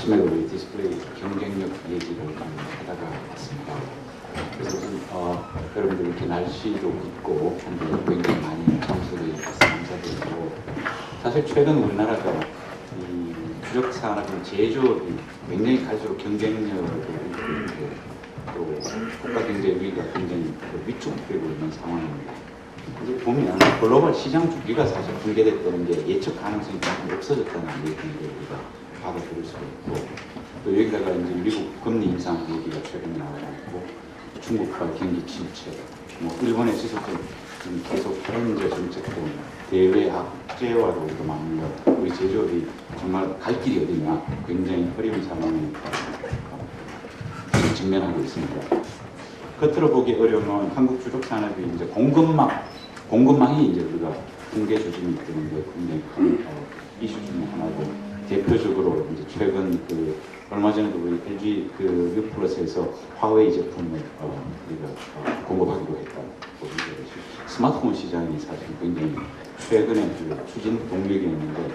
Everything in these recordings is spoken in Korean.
아침에 우리 디스플레이 경쟁력 얘기를 하다가 왔습니다. 그래서 여러분들 이렇게 날씨도 있고 한데 굉장히 많이 참석해 주셔서 감사드리고, 사실 최근 우리나라가 이 부적 산업의 제조업이 굉장히 갈수록 경쟁력을 잃고 또 국가 경제 위기가 굉장히 위축되고 있는 상황입니다. 이제 보면 글로벌 시장 주기가 사실 붕괴됐다는 게 예측 가능성이 조금 없어졌다는 얘기를 우리가 받아들일 수가 있고, 또 여기다가 이제 미국 금리 인상 얘기가 최근에 나오고 있고, 중국과 경기 침체, 뭐 일본의 지속적인 계속 현재 정책 때문에 대외 악재와도 우리가 맞물려 우리 제조업이 정말 갈 길이 어디냐, 굉장히 어려운 상황에 직면하고 있습니다. 겉으로 보기 어려운 한국 주력 산업이 이제 공급망이 이제 우리가 붕괴 조짐이 있는데 굉장히 큰 이슈 중에 하나고, 대표적으로 이제 최근 얼마 전에도 우리 LG U+에서 화웨이 제품을 우리가 공급하기로 했다고 보는데, 스마트폰 시장이 사실 굉장히 최근에 추진 동력이었는데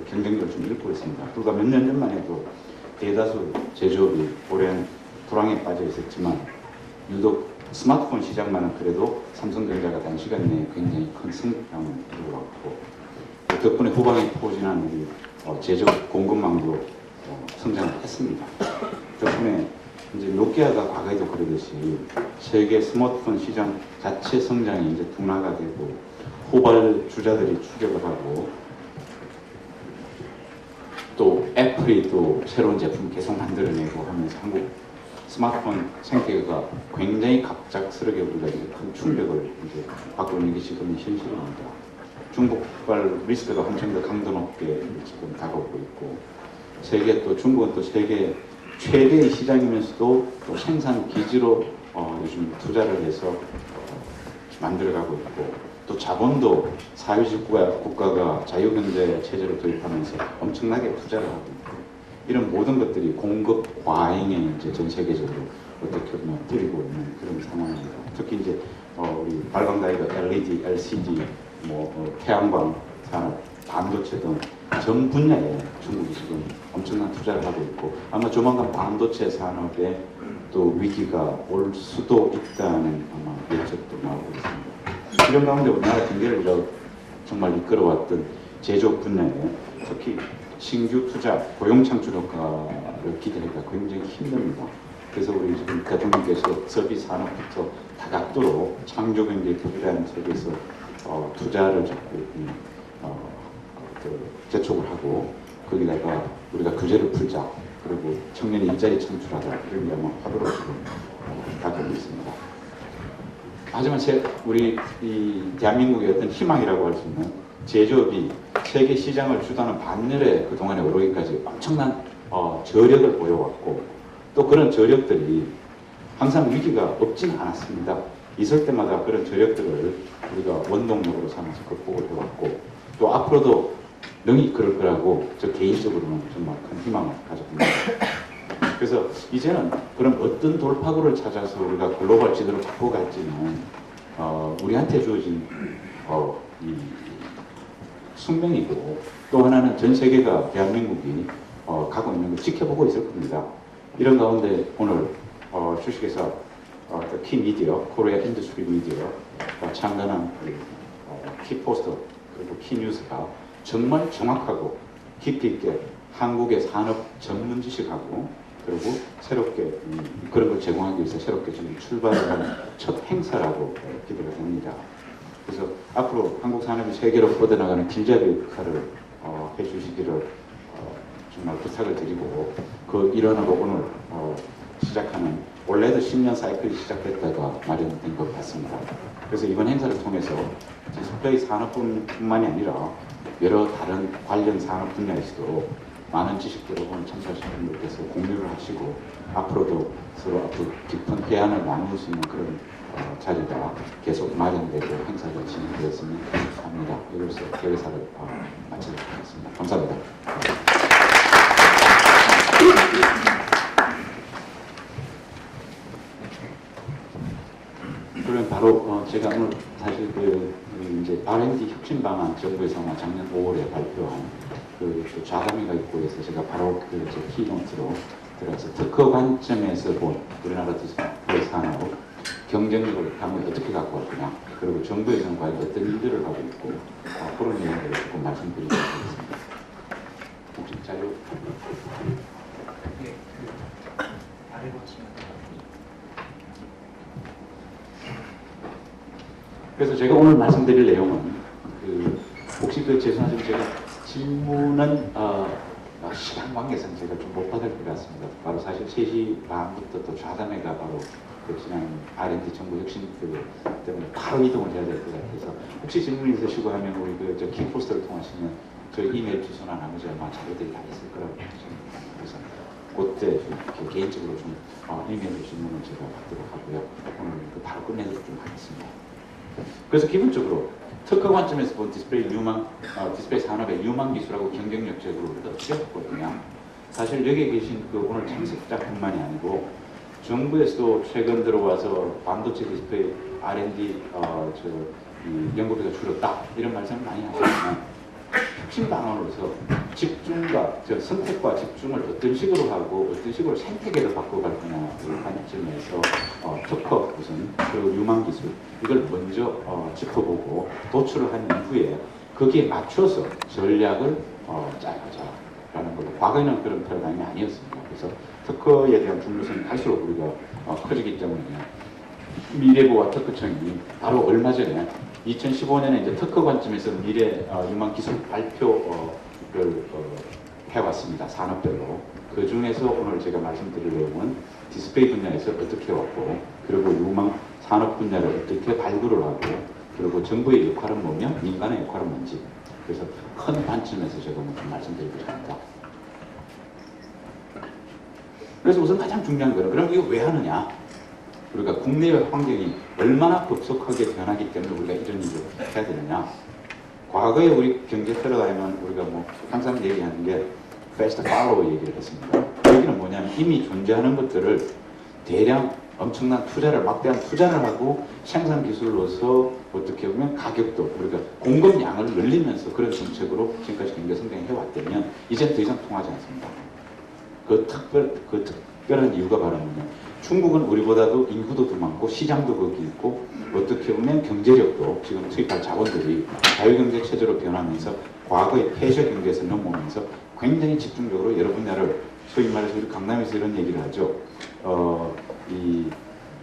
경쟁력을 좀 잃고 있습니다. 불과 몇 년 전만 해도 대다수 제조업이 오랜 불황에 빠져 있었지만, 유독 스마트폰 시장만은 그래도 삼성전자가 단시간 내에 굉장히 큰 성장을 이루어왔고, 덕분에 후방에 포진한 우리 제조업 공급망도 성장을 했습니다. 덕분에 이제 노키아가 과거에도 그러듯이 세계 스마트폰 시장 자체 성장이 이제 둔화가 되고 후발 주자들이 추격을 하고, 또 애플이 또 새로운 제품 계속 만들어내고 하면서 한국 스마트폰 생태계가 굉장히 갑작스럽게 우리가 이제 큰 충격을 이제 받고 있는 게 지금 현실입니다. 중국발 리스크가 한층 더 강도 높게 지금 다가오고 있고, 중국은 또 세계 최대의 시장이면서도 또 생산 기지로 요즘 투자를 해서 만들어가고 있고, 또 자본도 사회주의 국가가 자유경제 체제를 도입하면서 엄청나게 투자를 하고 있고, 이런 모든 것들이 공급 과잉에 이제 전 세계적으로 어떻게 보면 들이고 있는 그런 상황입니다. 특히 이제 우리 발광다이가 LED, LCD, 태양광 산업, 반도체 등 전 분야에 중국이 지금 엄청난 투자를 하고 있고, 아마 조만간 반도체 산업에 또 위기가 올 수도 있다는 아마 예측도 나오고 있습니다. 이런 가운데 우리나라 경제를 정말 이끌어왔던 제조업 분야에 특히 신규 투자, 고용 창출 효과를 기대하기가 굉장히 힘듭니다. 그래서 우리 지금 대통령께서 서비스 산업부터 다각도로 창조 경제에 필요한 속에서 투자를 자꾸 재촉을 하고, 거기다가 우리가 규제를 풀자, 그리고 청년이 일자리 창출하자, 이런 게 아마 화두로 지금 가지고 있습니다. 하지만 우리 이 대한민국의 어떤 희망이라고 할 수 있는 제조업이 세계 시장을 주도하는 반열에 그동안에 오르기까지 엄청난 저력을 보여왔고, 또 그런 저력들이 항상 위기가 없지는 않았습니다. 있을 때마다 그런 저력들을 우리가 원동력으로 삼아서 극복을 해왔고, 또 앞으로도 능히 그럴 거라고 저 개인적으로는 정말 큰 희망을 가지고 있습니다. 그래서 이제는 그런 어떤 돌파구를 찾아서 우리가 글로벌 지도를 바꿔갈지는 우리한테 주어진 이 숙명이고, 또 하나는 전 세계가 대한민국이 가고 있는 걸 지켜보고 있을 겁니다. 이런 가운데 오늘 주식회사 키미디어, 코리아 인더스트리 미디어 창단한 키포스터 그리고 키뉴스가 정말 정확하고 깊이 있게 한국의 산업 전문 지식하고, 그리고 새롭게 그런 걸 제공하기 위해서 새롭게 지금 출발을 한 첫 행사라고 기대가 됩니다. 그래서 앞으로 한국 산업이 세계로 뻗어나가는 길잡이 역할을 해주시기를 정말 부탁을 드리고, 그 일환으로 오늘 시작하는, 원래도 10년 사이클이 시작됐다가 마련된 것 같습니다. 그래서 이번 행사를 통해서 디스플레이 산업뿐만이 아니라 여러 다른 관련 산업 분야에서도 많은 지식들을 오늘 참석하신 분들께서 공유를 하시고, 앞으로도 서로 앞으로 깊은 대안을 나눌 수 있는 그런 자리가 계속 마련되고 행사가 진행되었으면 합니다. 이로써 개회사를 마치도록 하겠습니다. 감사합니다. 그러면 바로 제가 오늘 사실 이제 R&D 혁신 방안 정부에서 작년 5월에 발표한 그 좌담회가 있고 해서 제가 바로 제 키노트로 들어가서 특허 관점에서 본 우리나라 디스플레이 산업 경쟁력을 향후 어떻게 갖고 갈 거냐, 그리고 정부에서는 과연 어떤 일들을 하고 있고 그런 내용들을 조금 말씀드리도록 하겠습니다. 혹시 자료? 네, 아래 보시면. 그래서 제가 오늘 말씀드릴 내용은 혹시 죄송하지만 제가 질문은 시간 관계상 제가 좀 못 받을 것 같습니다. 바로 사실 3시 반부터 또 좌담회가 바로 지난 R&D 정부 혁신 때문에 바로 이동을 해야 될 것 같아서 혹시 질문이 있으시고 하면 우리 저 킹포스터를 통하시면 저희 이메일 주소나 나머지 아마 자료들이 다 있을 거라고 생각합니다. 그래서 그때 좀 개인적으로 좀 이메일 질문을 제가 받도록 하고요. 오늘 바로 끝내도록 좀 하겠습니다. 그래서 기본적으로 특허 관점에서 본 디스플레이 산업의 유망 기술하고 경쟁력적으로 우리가 어떻게 봤거든요. 사실 여기 계신 오늘 참석자뿐만이 아니고 정부에서도 최근 들어와서 반도체 디스플레이 R&D 연구비가 줄었다 이런 말씀 많이 하시지만 혁신 방안으로서 집중과 선택과 집중을 어떤 식으로 하고 어떤 식으로 생태계를 바꿔갈 거냐 그 관점에서 특허 우선 그리고 유망 기술 이걸 먼저 짚어보고 도출을 한 이후에 거기에 맞춰서 전략을 짜야하자라는 걸로 과거에는 그런 패러다임이 아니었습니다. 그래서 특허에 대한 중요성이 갈수록 우리가 커지기 때문에 미래부와 특허청이 바로 얼마 전에 2015년에 이제 특허 관점에서 미래 유망 기술 발표를 해왔습니다. 산업별로. 그 중에서 오늘 제가 말씀드릴 내용은 디스플레이 분야에서 어떻게 왔고, 그리고 유망 산업 분야를 어떻게 발굴을 하고, 그리고 정부의 역할은 뭐며 민간의 역할은 뭔지. 그래서 큰 관점에서 제가 좀 말씀드리고자 합니다. 그래서 우선 가장 중요한 거는 그럼 이거 왜 하느냐? 우리가 국내의 환경이 얼마나 급속하게 변하기 때문에 우리가 이런 일을 해야 되느냐. 과거에 우리 경제 패러다임은 우리가 항상 얘기하는 게 fast follow 얘기를 했습니다. 여기는 뭐냐면 이미 존재하는 것들을 대량 엄청난 투자를 막대한 투자를 하고 생산 기술로서 어떻게 보면 가격도 우리가 공급량을 늘리면서 그런 정책으로 지금까지 경제 성장해 왔다면 이제는 더 이상 통하지 않습니다. 그 특별한 이유가 바로 뭐냐. 중국은 우리보다도 인구도 더 많고 시장도 거기 있고 어떻게 보면 경제력도 지금 투입할 자본들이 자유경제 체제로 변하면서 과거의 폐쇄 경제에서 넘어오면서 굉장히 집중적으로 여러 분야를 소위 말해서 우리 강남에서 이런 얘기를 하죠.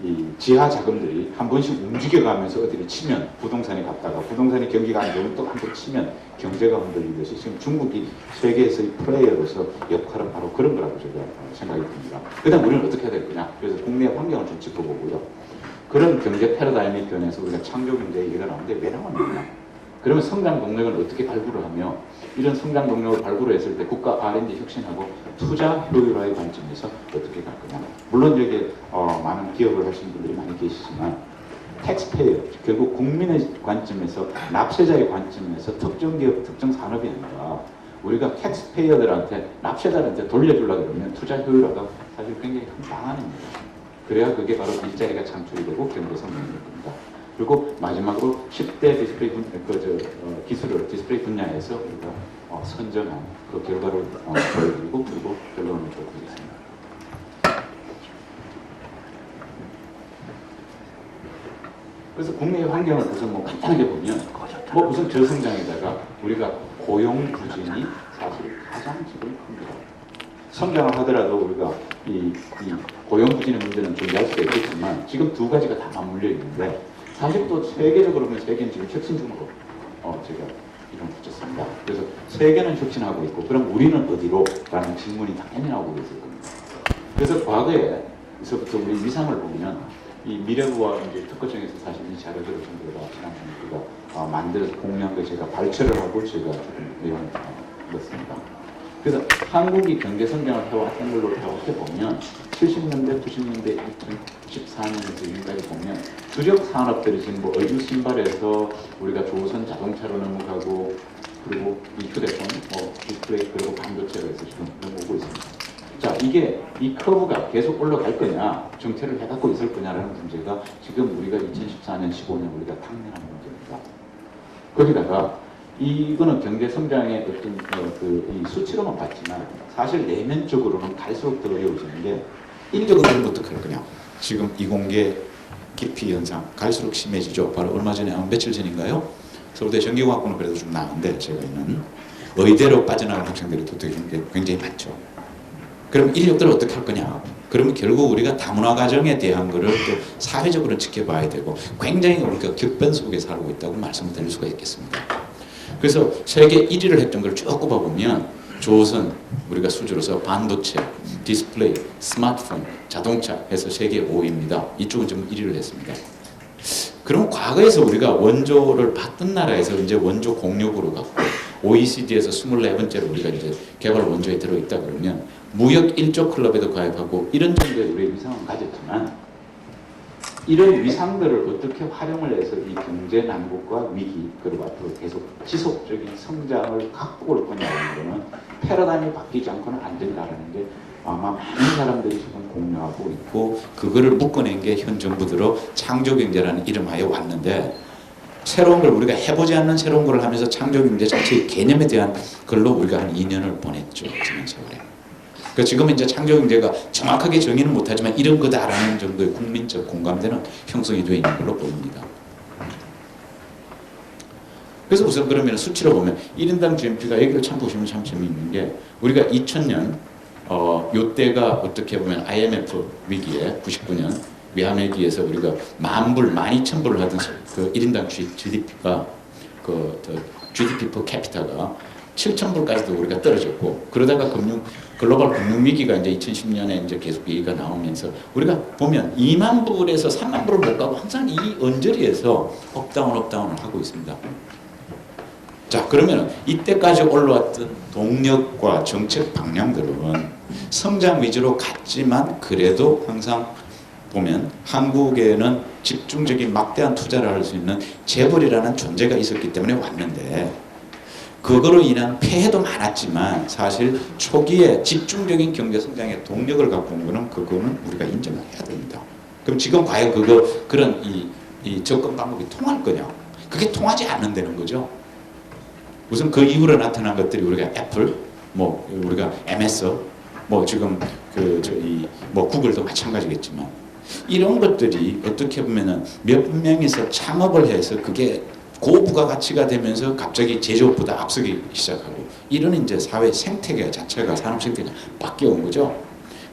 이 지하 자금들이 한 번씩 움직여가면서 어디를 치면 부동산이 갔다가 부동산이 경기가 안 좋으면 또 한 번 치면 경제가 흔들리듯이 지금 중국이 세계에서의 플레이어로서 역할은 바로 그런 거라고 제가 생각이 듭니다. 그 다음 우리는 어떻게 해야 될 거냐. 그래서 국내 환경을 좀 짚어보고요. 그런 경제 패러다임이 변해서 우리가 창조경제 얘기가 나오는데 왜 나왔느냐. 그러면 성장 동력을 어떻게 발굴을 하며 이런 성장 동력을 발굴했을 때 국가 R&D 혁신하고 투자 효율화의 관점에서 어떻게 갈 거냐. 물론 여기에 많은 기업을 하시는 분들이 많이 계시지만 텍스페이어, 결국 국민의 관점에서 납세자의 관점에서 특정 기업, 특정 산업이 아니라 우리가 텍스페이어들한테 납세자들한테 돌려주려고 그러면 투자 효율화가 사실 굉장히 큰 방안입니다. 그래야 그게 바로 일자리가 창출이 되고 경제 성장이 될 겁니다. 그리고 마지막으로 10대 디스플레이 기술을 디스플레이 분야에서 우리가 선정한 그 결과를 보여드리고 그리고 결론을 보여드리겠습니다. 그래서 국내의 환경을 우선 간단하게 보면 우선 저성장에다가 우리가 고용 부진이 사실 가장 지금 큽니다. 성장을 하더라도 우리가 이 고용 부진의 문제는 존재할 수가 있겠지만 지금 두 가지가 다 맞물려 있는데 사실 또 세계적으로 보면 세계는 지금 혁신 중으로 제가 이름 붙였습니다. 그래서 세계는 혁신하고 있고 그럼 우리는 어디로? 라는 질문이 당연히 나오고 있을 겁니다. 그래서 과거에서부터 우리 위상을 보면 이 미래부와 이제 특허청에서 사실 이 자료들을 전부 다 지난 우리가 만들어서 공유한 걸 제가 발췌를 하고 제가 조금 내용을 넣었습니다. 그래서 한국이 경제 성장을 해왔던 걸로 해보면 70년대, 90년대, 2014년에서 지금까지 보면 주력 산업들이 지금 의류 신발에서 우리가 조선 자동차로 넘어가고 그리고 이 휴대폰, 디스플레이 그리고 반도체로 해서 지금 넘어오고 있습니다. 자, 이게 이 커브가 계속 올라갈 거냐, 정체를 해갖고 있을 거냐라는 문제가 지금 우리가 2014년, 15년 우리가 탁면한 문제입니다. 거기다가 이거는 경제 성장의 어떤 이 수치로만 봤지만 사실 내면적으로는 갈수록 더 어려워지는 게 인력은 어떻게 할 거냐. 지금 이공계 기피 현상 갈수록 심해지죠. 바로 얼마 전에 며칠 전인가요? 서울대 전기공학부는 그래도 좀 나은데 제가 있는 의대로 빠져나간 학생들이 도대체 굉장히 많죠. 그럼 인력들을 어떻게 할 거냐? 그러면 결국 우리가 다문화 가정에 대한 거를 또 사회적으로 지켜봐야 되고 굉장히 우리가 격변 속에 살고 있다고 말씀드릴 수가 있겠습니다. 그래서 세계 1위를 했던 걸 쭉 꼽아보면 조선, 우리가 수주로서 반도체, 디스플레이, 스마트폰, 자동차 해서 세계 5위입니다. 이쪽은 좀 1위를 했습니다. 그럼 과거에서 우리가 원조를 받던 나라에서 이제 원조 공력으로 갖고 OECD에서 24번째로 우리가 이제 개발 원조에 들어있다 그러면 무역 1조 클럽에도 가입하고 이런 정도의 우리의 위상은 가졌지만 이런 위상들을 어떻게 활용을 해서 이 경제 난국과 위기 그리고 앞으로 계속 지속적인 성장을 갖고 올 거냐는 거는 패러다임이 바뀌지 않고는 안 된다는 게 아마 많은 사람들이 지금 공유하고 있고 그거를 묶어낸 게 현 정부 들어 창조경제라는 이름하에 왔는데 새로운 걸 우리가 해보지 않는 새로운 걸 하면서 창조경제 자체의 개념에 대한 걸로 우리가 한 2년을 보냈죠. 지난 세월에. 그러니까 지금 이제 창조경제가 정확하게 정의는 못하지만 이런 거다라는 정도의 국민적 공감대는 형성이 되어 있는 걸로 보입니다. 그래서 우선 그러면 수치로 보면 1인당 GNP가 여기를 참 보시면 참 재미있는 게 우리가 2000년 요때가 어떻게 보면 IMF 위기에 99년 외환위기에서 우리가 10,000불, 12,000불을 하던 그 1인당 GDP가 GDP per capita가 7,000불까지도 우리가 떨어졌고 그러다가 글로벌 금융위기가 이제 2010년에 이제 계속 얘기가 나오면서 우리가 보면 2만 불에서 3만 불을 못 가고 항상 이 언저리에서 업다운을 하고 있습니다. 자, 그러면 이때까지 올라왔던 동력과 정책 방향들은 성장 위주로 갔지만 그래도 항상 보면 한국에는 집중적인 막대한 투자를 할 수 있는 재벌이라는 존재가 있었기 때문에 왔는데 그거로 인한 폐해도 많았지만 사실 초기에 집중적인 경제 성장의 동력을 갖고 온 거는 그거는 우리가 인정을 해야 됩니다. 그럼 지금 과연 그런 이 접근 방법이 통할 거냐? 그게 통하지 않는다는 거죠. 우선 그 이후로 나타난 것들이 우리가 애플, 뭐 우리가 MS, 뭐 지금 뭐 구글도 마찬가지겠지만 이런 것들이 어떻게 보면은 몇 명이서 창업을 해서 그게 고부가가치가 되면서 갑자기 제조업보다 앞서기 시작하고 이런 이제 사회 생태계 자체가 산업 생태계가 바뀌어 온 거죠.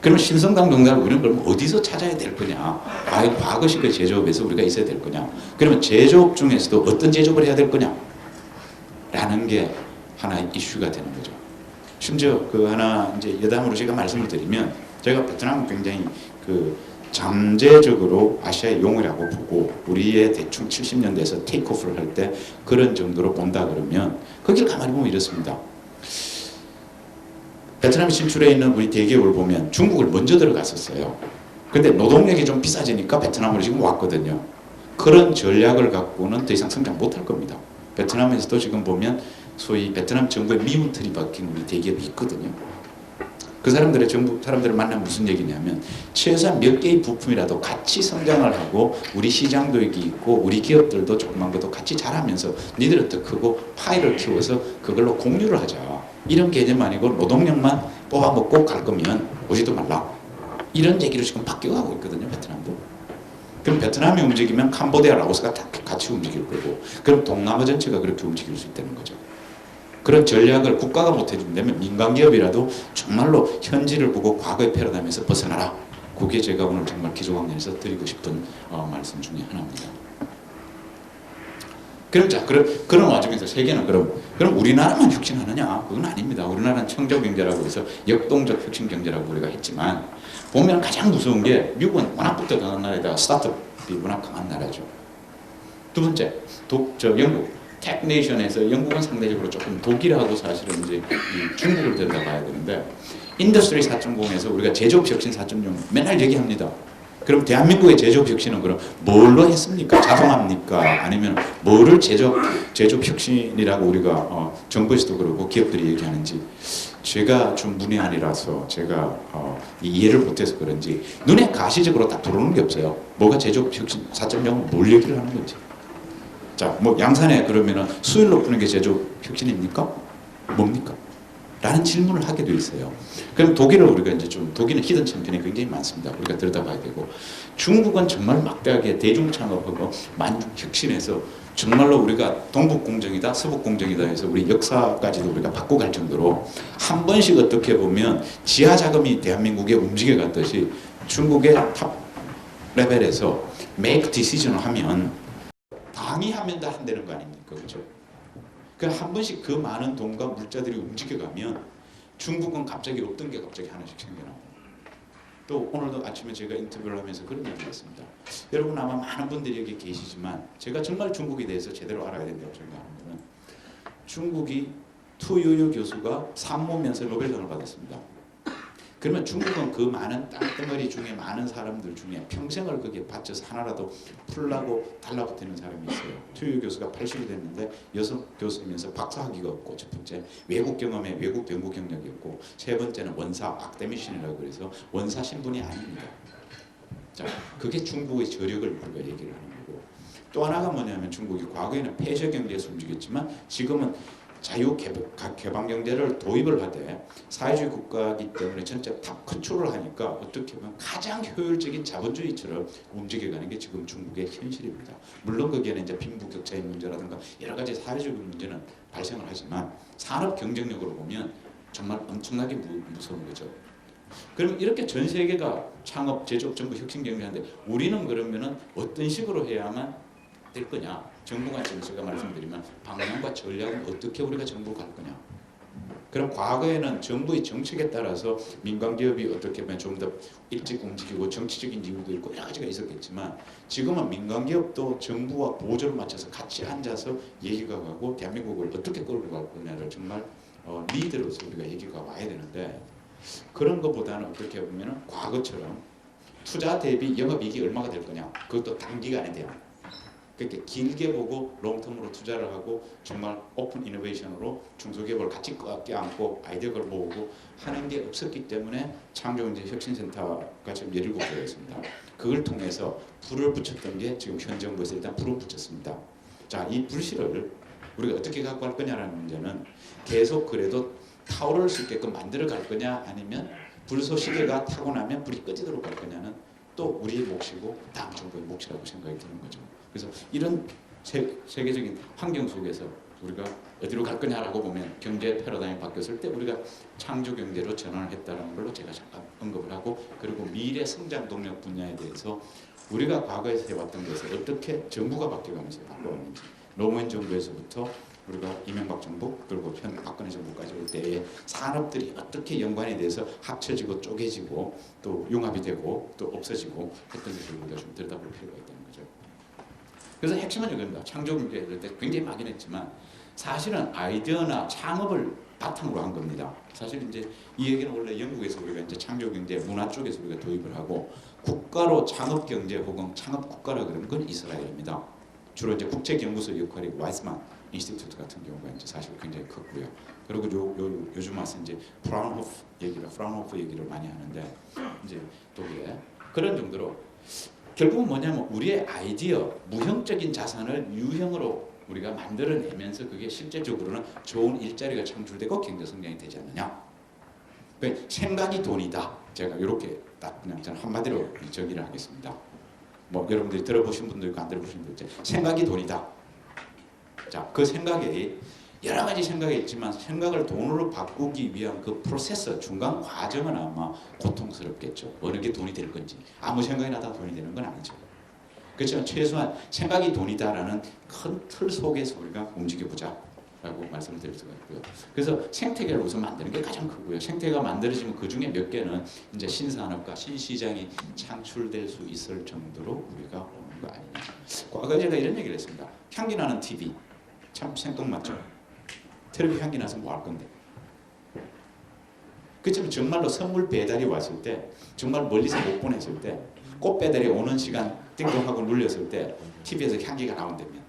그러면 신성장 동작을 우리는 그럼 어디서 찾아야 될 거냐? 과거식의 제조업에서 우리가 있어야 될 거냐? 그러면 제조업 중에서도 어떤 제조업을 해야 될 거냐? 라는 게 하나의 이슈가 되는 거죠. 심지어 그 하나 이제 여담으로 제가 말씀을 드리면 제가 베트남은 굉장히 잠재적으로 아시아의 용이라고 보고 우리의 대충 70년대에서 테이크오프를 할 때 그런 정도로 본다 그러면 거기를 가만히 보면 이렇습니다. 베트남에 진출해 있는 우리 대기업을 보면 중국을 먼저 들어갔었어요. 근데 노동력이 좀 비싸지니까 베트남으로 지금 왔거든요. 그런 전략을 갖고는 더 이상 성장 못할 겁니다. 베트남에서도 지금 보면 소위 베트남 정부의 미운 틀이 박힌 우리 대기업이 있거든요. 그 사람들을 만나면 무슨 얘기냐면 최소한 몇 개의 부품이라도 같이 성장을 하고 우리 시장 도입이 있고 우리 기업들도 조그만 것도 같이 잘하면서 니들은 더 크고 파이를 키워서 그걸로 공유를 하자. 이런 개념 아니고 노동력만 뽑아먹고 갈 거면 오지도 말라. 이런 얘기로 지금 바뀌어가고 있거든요. 베트남도. 그럼 베트남이 움직이면 캄보디아, 라오스가 다 같이 움직일 거고 그럼 동남아 전체가 그렇게 움직일 수 있다는 거죠. 그런 전략을 국가가 못 해준다면 민간기업이라도 정말로 현지를 보고 과거의 패러다임에서 벗어나라. 그게 제가 오늘 정말 기조강연에서 드리고 싶은 말씀 중에 하나입니다. 그럼 자, 그런 와중에서 세계는 그럼 우리나라만 혁신하느냐? 그건 아닙니다. 우리나라는 청조경제라고 해서 역동적 혁신경제라고 우리가 했지만 보면 가장 무서운 게 미국은 워낙부터 강한 나라에다가 스타트업이 워낙 강한 나라죠. 두 번째, 영국. 텍네이션에서 영국은 상대적으로 조금 독일하고 사실은 이제 중국을 들여다봐야 되는데 인더스트리 4.0에서 우리가 제조업 혁신 4.0 맨날 얘기합니다. 그럼 대한민국의 제조업 혁신은 그럼 뭘로 했습니까? 자동화입니까? 아니면 뭐를 제조업 혁신이라고 우리가 정부에서도 그러고 기업들이 얘기하는지 제가 좀 문외한이라서 제가 이해를 못해서 그런지 눈에 가시적으로 딱 들어오는 게 없어요. 뭐가 제조업 혁신 4.0은 뭘 얘기를 하는 건지. 자, 뭐 양산에 그러면은 수율 높이는 게 제조업 혁신입니까? 뭡니까? 라는 질문을 하게 돼 있어요. 그럼 독일을 우리가 이제 좀 독일은 히든 챔피언이 굉장히 많습니다. 우리가 들여다봐야 되고 중국은 정말 막대하게 대중창업하고 만혁신해서 정말로 우리가 동북공정이다 서북공정이다 해서 우리 역사까지도 우리가 바꿔갈 정도로 한 번씩 어떻게 보면 지하 자금이 대한민국에 움직여 갔듯이 중국의 탑 레벨에서 make decision을 하면 당이 하면 다 한다는 거 아닙니까? 그렇죠? 한 번씩 그 많은 돈과 물자들이 움직여가면 중국은 갑자기 없던 게 갑자기 하나씩 생겨나고 또 오늘도 아침에 제가 인터뷰를 하면서 그런 얘기를 했습니다. 여러분 아마 많은 분들이 여기 계시지만 제가 정말 중국에 대해서 제대로 알아야 된다고 생각하는 것은 중국이 투유유 교수가 산모면서 노벨상을 받았습니다. 그러면 중국은 그 많은 땅덩어리 중에 많은 사람들 중에 평생을 거기에 바쳐서 하나라도 풀라고 달라붙는 사람이 있어요. 투유 교수가 80이 됐는데 여성 교수이면서 박사학위가 없고 첫 번째 외국 경험에 외국 연구 경력이 없고 세 번째는 원사 악데미션이라고 그래서 원사 신분이 아닙니다. 자, 그게 중국의 저력을 우리가 얘기를 하는 거고 또 하나가 뭐냐면 중국이 과거에는 폐쇄 경제에서 움직였지만 지금은 자유 개방 경제를 도입을 하되 사회주의 국가이기 때문에 전체 탑 컨트롤을 하니까 어떻게 보면 가장 효율적인 자본주의처럼 움직여가는 게 지금 중국의 현실입니다. 물론 거기에는 이제 빈부격차의 문제라든가 여러 가지 사회적인 문제는 발생을 하지만 산업 경쟁력으로 보면 정말 엄청나게 무서운 거죠. 그럼 이렇게 전 세계가 창업, 제조업 전부 혁신 경제하는데 우리는 그러면은 어떤 식으로 해야만 될 거냐? 정부 관점에서 제가 말씀드리면 방향과 전략은 어떻게 우리가 정부를 갈 거냐? 그럼 과거에는 정부의 정책에 따라서 민간 기업이 어떻게 보면 좀 더 일찍 움직이고 정치적인 이유도 있고 여러 가지가 있었겠지만 지금은 민간 기업도 정부와 보조를 맞춰서 같이 앉아서 얘기가 가고 대한민국을 어떻게 끌고 갈 거냐를 정말 리더로서 우리가 얘기가 와야 되는데 그런 것보다는 어떻게 보면은 과거처럼 투자 대비 영업이익이 얼마가 될 거냐? 그것도 단기간에 대한 그렇게 길게 보고 롱텀으로 투자를 하고 정말 오픈 이노베이션으로 중소기업을 같이 껴안고 아이디어를 모으고 하는 게 없었기 때문에 창조경제혁신센터가 지금 17개가 있습니다. 그걸 통해서 불을 붙였던 게 지금 현 정부에서 일단 불을 붙였습니다. 자, 이 불씨를 우리가 어떻게 갖고 갈 거냐라는 문제는 계속 그래도 타오를 수 있게끔 만들어 갈 거냐 아니면 불소 시대가 타고 나면 불이 꺼지도록 갈 거냐는 또 우리의 몫이고 다음 정부의 몫이라고 생각이 드는 거죠. 그래서 이런 세계적인 환경 속에서 우리가 어디로 갈 거냐라고 보면 경제 패러다임이 바뀌었을 때 우리가 창조 경제로 전환을 했다는 걸로 제가 잠깐 언급을 하고 그리고 미래 성장 동력 분야에 대해서 우리가 과거에서 해왔던 것을 어떻게 정부가 바뀌어가면서 바꿔왔는지 노무현 정부에서부터 우리가 이명박 정부 그리고 현 박근혜 정부까지 올 때에 산업들이 어떻게 연관에 대해서 합쳐지고 쪼개지고 또 융합이 되고 또 없어지고 했던 것을 우리가 좀 들여다볼 필요가 있다는 거죠. 그래서 핵심은 이겁니다. 창조경제 이럴 때 굉장히 막연했지만 사실은 아이디어나 창업을 바탕으로 한 겁니다. 사실 이제 이 얘기는 원래 영국에서 우리가 이제 창조경제 문화 쪽에서 우리가 도입을 하고 국가로 창업경제 혹은 창업국가라 그러면 그건 이스라엘입니다. 주로 이제 국책연구소 역할이 와이스만 인스티튜트 같은 경우가 이제 사실 굉장히 컸고요. 그리고 요즘 와서 이제 프라운호프 얘기를 많이 하는데 이제 독일에 그런 정도로 결국은 뭐냐면 우리의 아이디어, 무형적인 자산을 유형으로 우리가 만들어내면서 그게 실제적으로는 좋은 일자리가 창출되고 경제 성장이 되지 않느냐. 그러니까 생각이 돈이다. 제가 이렇게 딱 그냥 저는 한마디로 정의를 하겠습니다. 뭐 여러분들이 들어보신 분도 있고 안 들어보신 분도 있고 생각이 돈이다. 자, 그 생각에 여러 가지 생각이 있지만 생각을 돈으로 바꾸기 위한 그 프로세스 중간 과정은 아마 고통스럽겠죠. 어느 게 돈이 될 건지 아무 생각이나 다 돈이 되는 건 아니죠. 그렇지만 최소한 생각이 돈이다라는 큰 틀 속에서 우리가 움직여보자 라고 말씀을 드릴 수가 있고요. 그래서 생태계를 우선 만드는 게 가장 크고요. 생태계가 만들어지면 그 중에 몇 개는 이제 신산업과 신시장이 창출될 수 있을 정도로 우리가 오는 거 아니냐. 과거에 제가 이런 얘기를 했습니다. 향기 나는 TV 참 생뚱맞죠. 텔레비 향기 나서 뭐 할 건데. 그렇지만 정말로 선물 배달이 왔을 때 정말 멀리서 못 보냈을 때 꽃 배달이 오는 시간 띵동하고 눌렸을 때 TV에서 향기가 나온다면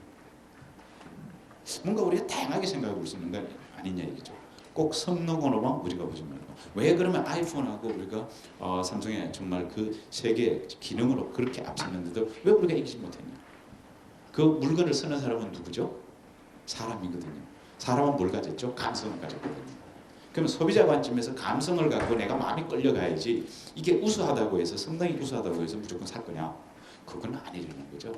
뭔가 우리가 다양하게 생각해 볼 수 있는 거 아니냐 얘기죠. 꼭 성능으로만 우리가 보지 말고. 왜 그러면 아이폰하고 우리가 삼성의 정말 그 세계 기능으로 그렇게 앞섰는데도 왜 우리가 이기지 못했냐? 그 물건을 쓰는 사람은 누구죠? 사람이거든요. 사람은 뭘 가졌죠? 감성을 가졌거든요. 그럼 소비자 관점에서 감성을 갖고 내가 마음이 끌려가야지 이게 우수하다고 해서 성능이 우수하다고 해서 무조건 살 거냐? 그건 아니라는 거죠.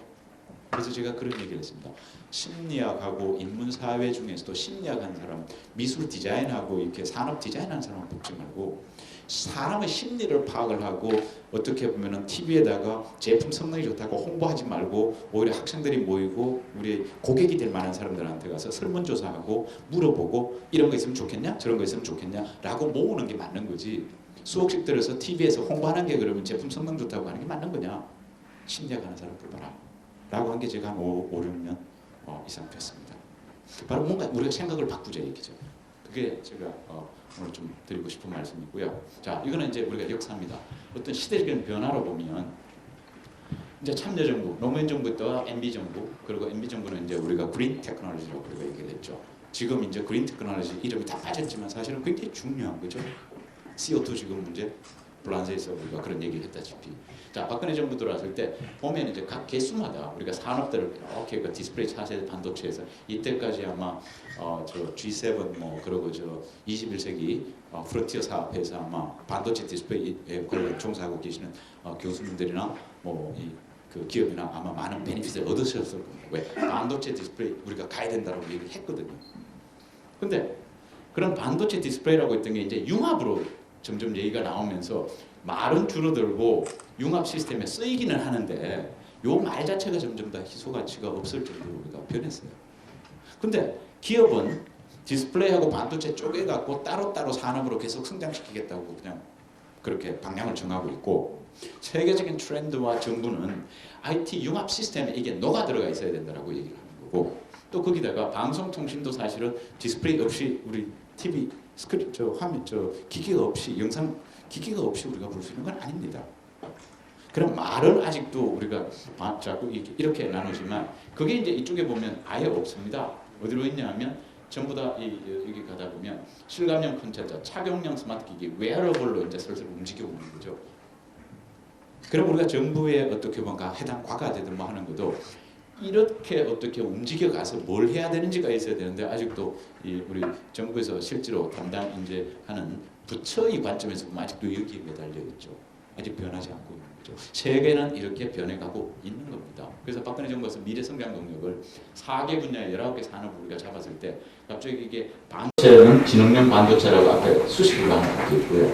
그래서 제가 그런 얘기를 했습니다. 심리학하고 인문사회 중에서도 심리학하는 사람, 미술 디자인하고 이렇게 산업 디자인하는 사람은 뽑지 말고 사람의 심리를 파악을 하고 어떻게 보면은 TV에다가 제품 성능이 좋다고 홍보하지 말고 오히려 학생들이 모이고 우리 고객이 될 만한 사람들한테 가서 설문조사하고 물어보고 이런 거 있으면 좋겠냐? 저런 거 있으면 좋겠냐? 라고 모으는 게 맞는 거지. 수업식 들어서 TV에서 홍보하는 게 그러면 제품 성능 좋다고 하는 게 맞는 거냐? 심리학하는 사람 불러라. 라고 한 게 제가 한 5, 6년 이상 됐습니다. 바로 뭔가 우리가 생각을 바꾸자 얘기죠. 그게 제가 오늘 좀 드리고 싶은 말씀이고요. 자, 이거는 이제 우리가 역사입니다. 어떤 시대적인 변화로 보면 이제 참여정부, 노무현 정부 때 MB 정부, 그리고 MB 정부는 이제 우리가 그린 테크놀로지라고 우리가 얘기를 했죠. 지금 이제 그린 테크놀로지 이름이 다 빠졌지만 사실은 굉장히 중요한 거죠. CO2 지금 문제, 불란서에서 우리가 그런 얘기를 했다시피. 자, 박근혜 정부 들어왔을 때 보면 이제 각 개수마다 우리가 산업들을 이렇게 그 디스플레이 차세대 반도체에서 이때까지 아마 저 G7 뭐 그러고 저 21세기 프론티어 사업에서 아마 반도체 디스플레이에 관련 종사하고 계시는 교수님들이나 뭐 그 기업이나 아마 많은 베니핏을 얻으셨을 겁니다. 왜? 반도체 디스플레이 우리가 가야 된다고 얘기를 했거든요. 근데 그런 반도체 디스플레이라고 했던 게 이제 융합으로 점점 얘기가 나오면서 말은 줄어들고 융합 시스템에 쓰이기는 하는데 요 말 자체가 점점 다 희소 가치가 없을 정도로 우리가 변했어요. 근데 기업은 디스플레이하고 반도체 쪼개갖고 따로따로 산업으로 계속 성장시키겠다고 그냥 그렇게 방향을 정하고 있고 세계적인 트렌드와 정부는 IT 융합 시스템에 이게 녹아 들어가 있어야 된다고 얘기를 하는 거고 또 거기다가 방송통신도 사실은 디스플레이 없이 우리 TV 스크린 저 화면 저 기기가 없이 영상 기기가 없이 우리가 볼 수 있는 건 아닙니다. 그럼 말은 아직도 우리가 자꾸 이렇게 나누지만 그게 이제 이쪽에 보면 아예 없습니다. 어디로 있냐면 전부 다 여기 가다 보면 실감형 콘텐츠, 착용형 스마트 기기, 웨어러블로 이제 슬슬 움직여 오는 거죠. 그럼 우리가 정부에 어떻게 뭔가 해당 과가되든 뭐 하는 것도 이렇게 어떻게 움직여 가서 뭘 해야 되는지가 있어야 되는데 아직도 우리 정부에서 실제로 담당 이제 하는 부처의 관점에서 보면 아직도 여기에 매달려 있죠. 아직 변하지 않고 있는 거죠. 세계는 이렇게 변해가고 있는 겁니다. 그래서 박근혜 정부에서 미래 성장 동력을 4개 분야에 19개 산업을 우리가 잡았을 때 갑자기 이게 반도체는 지능형 반도체라고 앞에 수식으로 하나 갖고 있고요.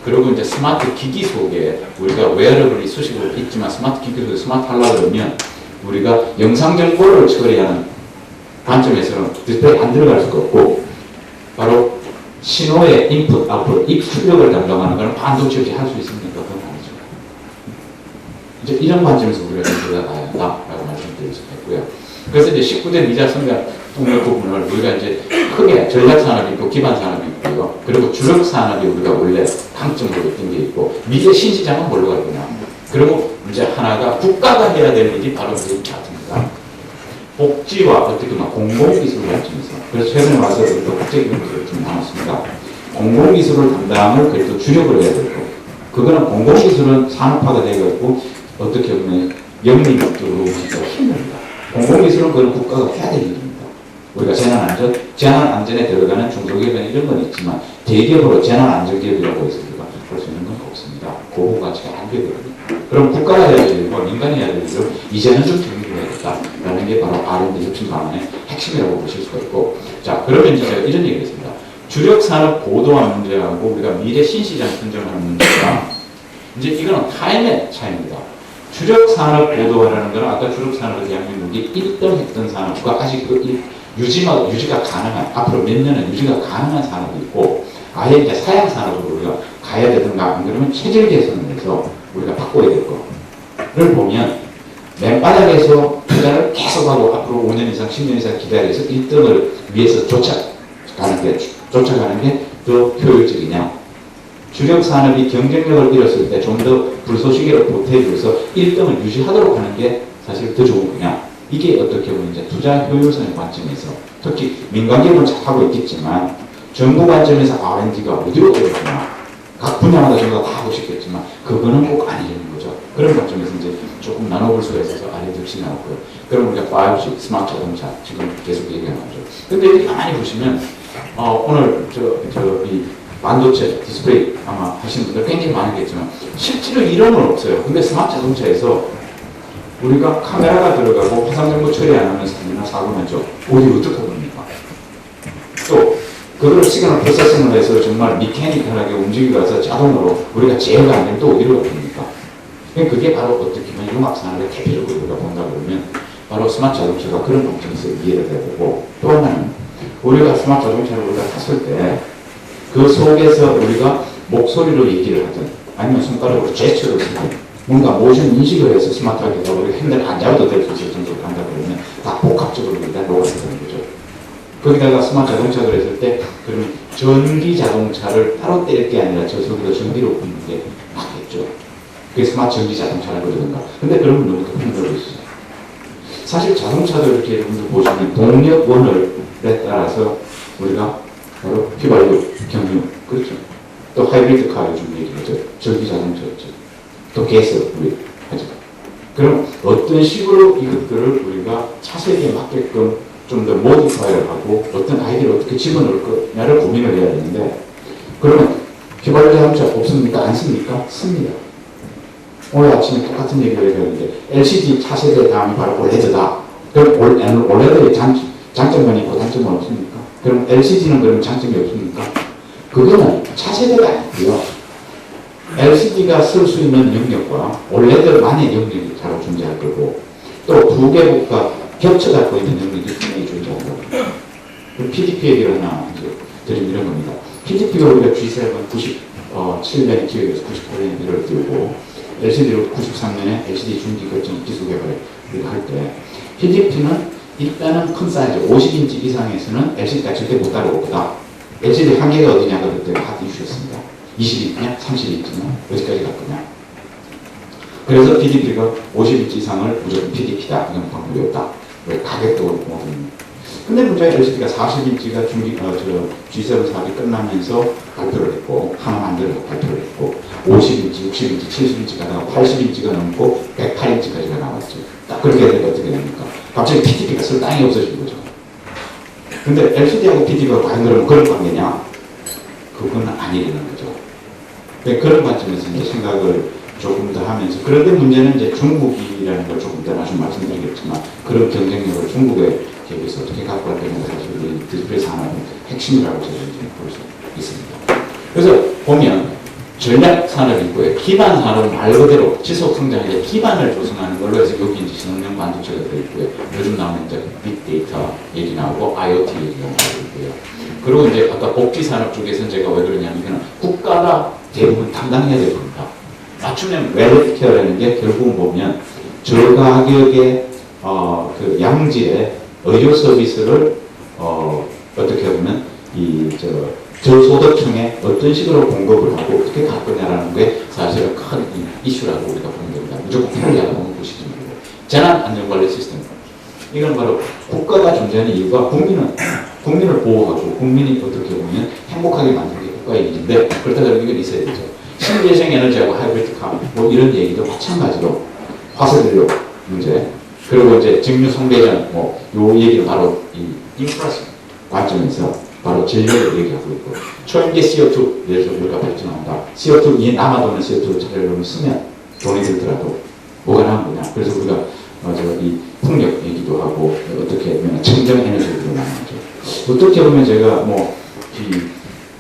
그리고 이제 스마트 기기 속에 우리가 웨어러블이 수식으로 있지만 스마트 기기 속에 스마트 하려고 그러면 우리가 영상 정보를 처리하는 관점에서는 디스플레이 안 들어갈 수가 없고 바로 신호의 인풋, 아웃풋, 입출력을 담당하는 것은 반도체 없이 할 수 있습니까? 그건 아니죠. 이제 이런 관점에서 우리가 좀 들어가야 한다라고 말씀드릴 수 있고요. 그래서 이제 19대 미자 성장 동력 부분을 우리가 이제 크게 전략 산업이 있고 기반 산업이 있고요. 그리고 주력 산업이 우리가 원래 강점으로 있던 게 있고 미래 신시장은 뭘로 갈 거냐? 그리고 이제 하나가 국가가 해야 될 일이 바로 이 같습니다. 복지와 어떻게 보면 공공기술 관점에서 그래서 최근에 와서 또 국제기술을 좀 나눴습니다. 공공기술을 담당을 그래도 주력을 해야 되고 그거는 공공기술은 산업화가 되어 있고 어떻게 보면 영리적으로 진짜 힘듭니다. 공공기술은 그건 국가가 해야 될 일입니다. 우리가 재난안전에 들어가는 중소기업은 이런 건 있지만 대기업으로 재난안전기업이라고 해서 우리가 볼 수 있는 건 없습니다. 고부가치가 안 되거든요. 그럼 국가가 해야 될 일과 민간이 해야 될 일을 이제는 좀 정리해야겠다라는 게 바로 R&D 혁신 방안의 핵심이라고 보실 수가 있고 자 그러면 이제 제가 이런 얘기를 했습니다. 주력 산업 고도화 문제하고 우리가 미래 신시장 선정하는 문제가 이제 이거는 타임의 차이입니다. 주력 산업 고도화라는 것은 아까 주력 산업의 대한민국이 1등 했던 산업과 아직 그 유지가 가능한 앞으로 몇 년은 유지가 가능한 산업이 있고 아예 이제 사양 산업으로 우리가 가야 되든가 안 그러면 체질 개선을 해서 우리가 바꿔야 될 거를 보면 맨바닥에서 투자를 계속하고 앞으로 5년 이상 10년 이상 기다려서 1등을 위해서 쫓아가는 게 더 효율적이냐 주력 산업이 경쟁력을 잃었을 때 좀 더 불쏘시개를 보태줘서 1등을 유지하도록 하는 게 사실 더 좋은 거냐 이게 어떻게 보면 이제 투자 효율성의 관점에서 특히 민간기업은 잘 하고 있겠지만 정부 관점에서 R&D가 어디로 들어가나 각 분야마다 저희가 다 하고 싶겠지만 그거는 꼭 아니라는 거죠. 그런 관점에서 이제 조금 나눠볼 수가 있어서 R&D 없이 나오고요. 그럼 우리가 5G 스마트 자동차 지금 계속 얘기하는 거죠. 근데 여기 가만히 보시면 오늘 이 반도체 디스플레이 아마 하시는 분들 굉장히 많겠지만 실제로 이런 건 없어요. 근데 스마트 자동차에서 우리가 카메라가 들어가고 화상 정보 처리 안 하는 사고 나죠. 어디 어떻게 합니까? 또 그걸 시그널 프로세싱을 해서 정말 미케니컬하게 움직이고 가서 자동으로 우리가 제어가 안 되면 또 어디로 갑니까? 그게 바로 어떻게 보면 융합산업의 대표적으로 우리가 본다 그러면 바로 스마트 자동차가 그런 관점에서 이해가 돼야 되고 또 하나는 우리가 스마트 자동차를 우리가 탔을 때 그 속에서 우리가 목소리로 얘기를 하든 아니면 손가락으로 제스처를 쓰든 뭔가 모션 인식을 해서 스마트하게 하고 우리가 핸들 안 잡아도 될 수 있을 정도로 간다 그러면 다 복합적으로 일단 녹아야 되는 거죠. 거기다가 스마트 자동차를 했을 때 그러면 전기 자동차를 따로 뗄 게 아니라 저 속에서 전기로 굽는 게 맞겠죠. 그게 스마트 전기 자동차라고 그러던가. 근데 그러면 너무 급한 걸로 있어요. 사실 자동차도 이렇게 여러분들 보시면 동력원을에 따라서 우리가 바로 휘발유, 경유, 그렇죠. 또 하이브리드 카 요즘 얘기하죠. 전기 자동차였죠. 또 가스, 우리 하죠. 그럼 어떤 식으로 이것들을 우리가 차세대에 맞게끔 좀 더 모디파이를 하고 어떤 아이디어를 어떻게 집어넣을 거냐를 고민을 해야 되는데 그러면 휘발유 자동차 없습니까? 안 씁니까? 씁니다. 오늘 아침에 똑같은 얘기를 했는데 LCD 차세대 다음이 바로 OLED다. 그럼 OLED의 장점만 있고 단점은 없습니까? 그럼 LCD는 그럼 장점이 없습니까? 그거는 차세대가 아니고요. LCD가 쓸 수 있는 영역과 OLED만의 영역이 바로 존재할 거고 또 두 개국가 겹쳐 갖고 있는 영역이 분명히 존재할 거고 PDP 얘기를 하나 이제 드리면 이런 겁니다. PDP가 우리가 G7 97년에 기획해서 98년에 이를 들고 LCD로 93년에 LCD 중기 거점 기술 개발을 우리가 할 때 PDP는 일단은 큰 사이즈 50인치 이상에서는 LCD가 절대 못 따라올 거다. LCD 한계가 어디냐가 그때 핫 이슈였습니다. 20인치냐 30인치냐 어디까지 갈 거냐. 그래서 PDP가 50인치 이상을 무조건 PDP다. 이건 방법이 없다. 왜 가격도 그렇고. 근데 문제가 LCD가 40인치가 G7 사업이 끝나면서 발표를 했고 하나 만들어서 발표를 했고 50인치, 60인치, 70인치가 나가고 80인치가 넘고 108인치까지가 나왔죠. 딱 그렇게 되니까 어떻게 됩니까? 갑자기 PDP가 쓸 땅이 없어진 거죠. 근데 LCD하고 PDP가 과연 그러면 그런 관계냐? 그건 아니라는 거죠. 그런 관점에서 이제 생각을 조금 더 하면서 그런데 문제는 이제 중국이라는 걸 조금 더 나중에 말씀드리겠지만 그런 경쟁력을 중국에 비해서 어떻게 갖고 갈 거냐가 사실 우리 디스플레이 산업의 핵심이라고 저는 볼 수 있습니다. 그래서 보면 전략 산업이 있고요. 기반 산업은 말 그대로 지속 성장의 기반을 조성하는 걸로 해서 여기 이제 신흥용 반도체가 들어있고요. 요즘 나오는 이제 빅데이터 얘기 나오고 IoT 얘기가 나오고 있고요. 그리고 이제 아까 복지 산업 쪽에서는 제가 왜 그러냐면 이거는 국가가 대부분 담당해야 될 겁니다. 맞춤형 웰케어라는 게 결국은 보면 저가격의 그 양질의 의료 서비스를 어떻게 보면 저소득층에 어떤 식으로 공급을 하고 어떻게 갈 거냐라는 게 사실은 큰 이슈라고 우리가 보는 겁니다. 무조건 편리하다고 보시지 말고 재난안전관리 시스템 이건 바로 국가가 존재하는 이유가 국민을 보호하고 국민이 어떻게 보면 행복하게 만드는 게 국가의 일인데 그렇다고 이건 있어야 되죠. 신재생 에너지하고 하이브리드 카 뭐 이런 얘기도 마찬가지로 화석연료 문제 그리고 이제 직류 성배전 뭐 요 얘기는 바로 이 인프라스 관점에서 바로 전력을 얘기하고 있고 초연계 CO2 예를 들어 우리가 발전한다. CO2 이 남아도는 CO2를 차례로 쓰면 돈이 들더라도 뭐가 나은 거냐. 그래서 우리가 이 풍력 얘기도 하고 어떻게 보면 청정 에너지를 나누죠. 어떻게 보면 제가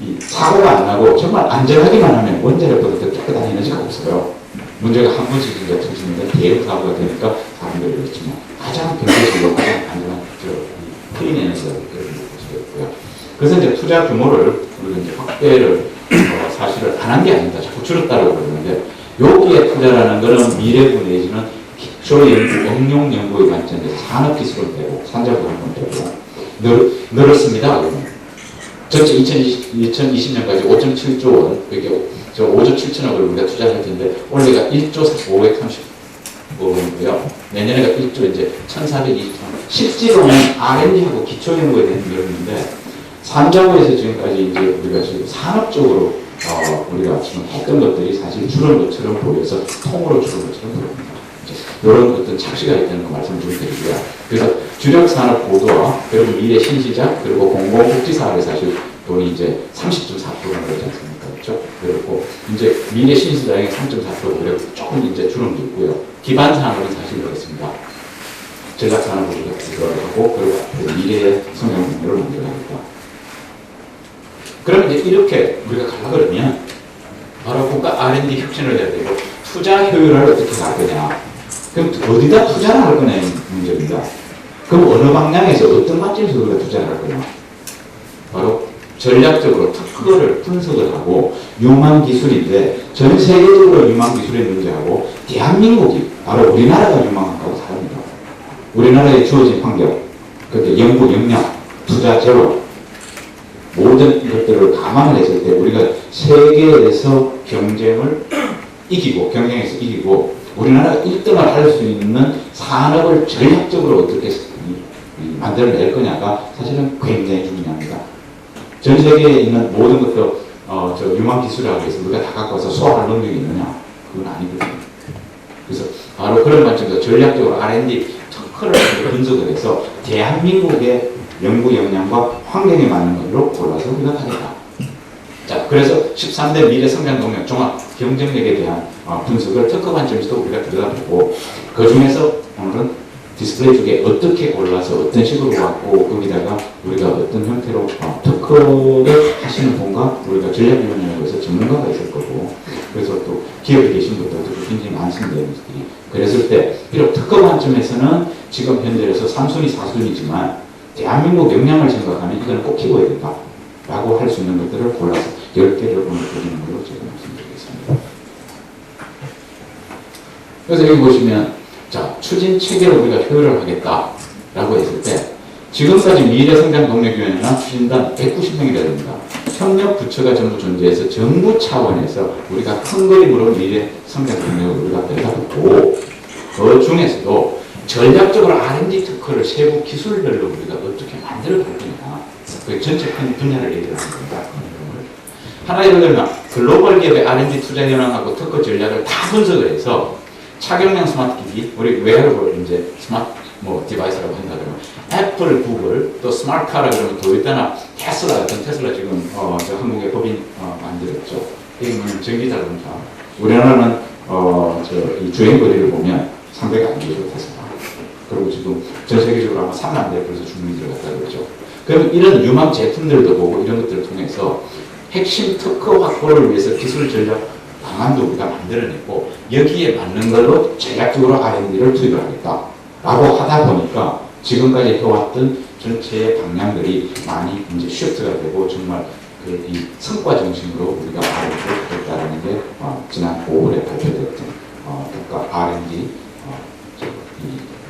이 사고가 안 나고 정말 안전하기만 하면 원자력보다 더 깨끗한 에너지가 없어요. 문제가 한 번씩 이제 터지는데 대형 사고가 되니까 사람들이 그렇지만 가장 경제적으로 가장 안전한 클린 에너지라고 그런 것이었고요. 그래서 이제 투자 규모를 우리가 이제 확대를 사실을 안 한 게 아닙니다. 자꾸 줄였다고 그러는데 여기에 투자라는 것은 미래부 내지는 기초연구, 응용연구의 관점에서 산업기술을 빼고 산자부를 빼고 늘었습니다. 전체 2020년까지 5.7조 원, 이렇게 5조 7천억을 우리가 투자할 텐데 올해가 1조 530억이고요. 내년에가 1조 이제 1,420억. 실제로는 R&D하고 기초연구에 대한 비용인데 산자부에서 지금까지 이제 우리가 지금 산업적으로 우리가 지금 했던 것들이 사실 줄은 것처럼 보여서 통으로 줄은 것처럼 보입니다. 이런 어떤 착시가 있다는 거 말씀을 좀 드리고요. 그래서 주력 산업 고도화, 그리고 미래 신시장, 그리고 공공복지 사업에 사실 돈이 이제 30.4%가 되지 않습니까? 그렇죠? 그리고 이제 미래 신시장의 3.4%, 그리고 조금 이제 줄은 있고요. 기반 산업은 사실 그렇습니다. 전략 산업을 들어가고, 그리고 미래의 성장 동력을 만들어야겠다. 그러면 이제 이렇게 우리가 가려 그러면 바로 국가 R&D 혁신을 해야 되고 투자 효율을 어떻게 할 거냐. 그럼 어디다 투자를 할 거냐는 문제입니다. 그럼 어느 방향에서 어떤 관점에서 우리가 투자를 할 거냐. 바로 전략적으로 특허를 분석을 하고 유망 기술인데 전 세계적으로 유망 기술의 문제하고 대한민국이 바로 우리나라가 유망한 거고 다릅니다. 우리나라에 주어진 환경, 그때 연구 역량, 투자 재원 모든 것들을 감안을 했을 때 우리가 세계에서 경쟁에서 이기고 우리나라가 1등을 할 수 있는 산업을 전략적으로 어떻게 만들어낼 거냐가 사실은 굉장히 중요합니다. 전 세계에 있는 모든 것도 저 유망 기술이라고 해서 우리가 다 갖고 와서 소화할 능력이 있느냐? 그건 아니거든요. 그래서 바로 그런 관점에서 전략적으로 R&D 특허를 분석을 해서 대한민국의 연구 역량과 환경에 맞는 걸로 골라서 우리가 가겠다. 자, 그래서 13대 미래 성장 동력 종합 경쟁력에 대한 분석을 특허 관점에서도 우리가 들여다보고 그 중에서 오늘은 디스플레이 쪽에 어떻게 골라서 어떤 식으로 갖고 거기다가 우리가 어떤 형태로 특허를 하시는 분과 우리가 전략위원회에서 전문가가 있을 거고 그래서 또 기업에 계신 분들도 굉장히 많습니다. 그랬을 때 비록 특허 관점에서는 지금 현재에서 3순위, 4순위지만 대한민국 역량을 생각하면 이거는 꼭 키워야 된다 라고 할 수 있는 것들을 골라서 10개를 오늘 드리는 걸로 제가 말씀드리겠습니다. 그래서 여기 보시면 자, 추진 체계를 우리가 효율을 하겠다 라고 했을 때 지금까지 미래성장동력위원회나 추진단 190명이 됩니다. 협력 부처가 전부 존재해서 정부 차원에서 우리가 큰 그림으로 미래성장동력을 우리가 내다보고 그 중에서도 전략적으로 R&D 특허를 세부 기술별로 우리가 어떻게 만들어 갈 거냐 그 전체 큰 분야를 얘기하는 겁니다. 하나 예를 들면 글로벌 기업의 R&D 투자 현황하고 특허 전략을 다 분석을 해서 차경량 스마트 기기, 우리 웨어러블 이제 스마트 디바이스라고 한다 그러면 애플, 구글, 또 스마트카라 그러면 도요타나 테슬라 같은 테슬라 지금 저 한국의 법인 만들었죠. 이게 뭐냐면 전기자동차. 우리나라는 이 주행 거리를 보면 상대가 안 되죠, 테슬라. 그리고 지금 전 세계적으로 아마 3만 대 벌써 주문이 들어갔다 그러죠. 그럼 이런 유망 제품들도 보고 이런 것들을 통해서 핵심 특허 확보를 위해서 기술 전략 방안도 우리가 만들어냈고 여기에 맞는 걸로 전략적으로 R&D를 투입을 하겠다 라고 하다 보니까 지금까지 해왔던 전체의 방향들이 많이 이제 쉬프트가 되고 정말 이 성과 정신으로 우리가 R&D를 하겠다라는 게 지난 5월에 발표됐던 국가 R&D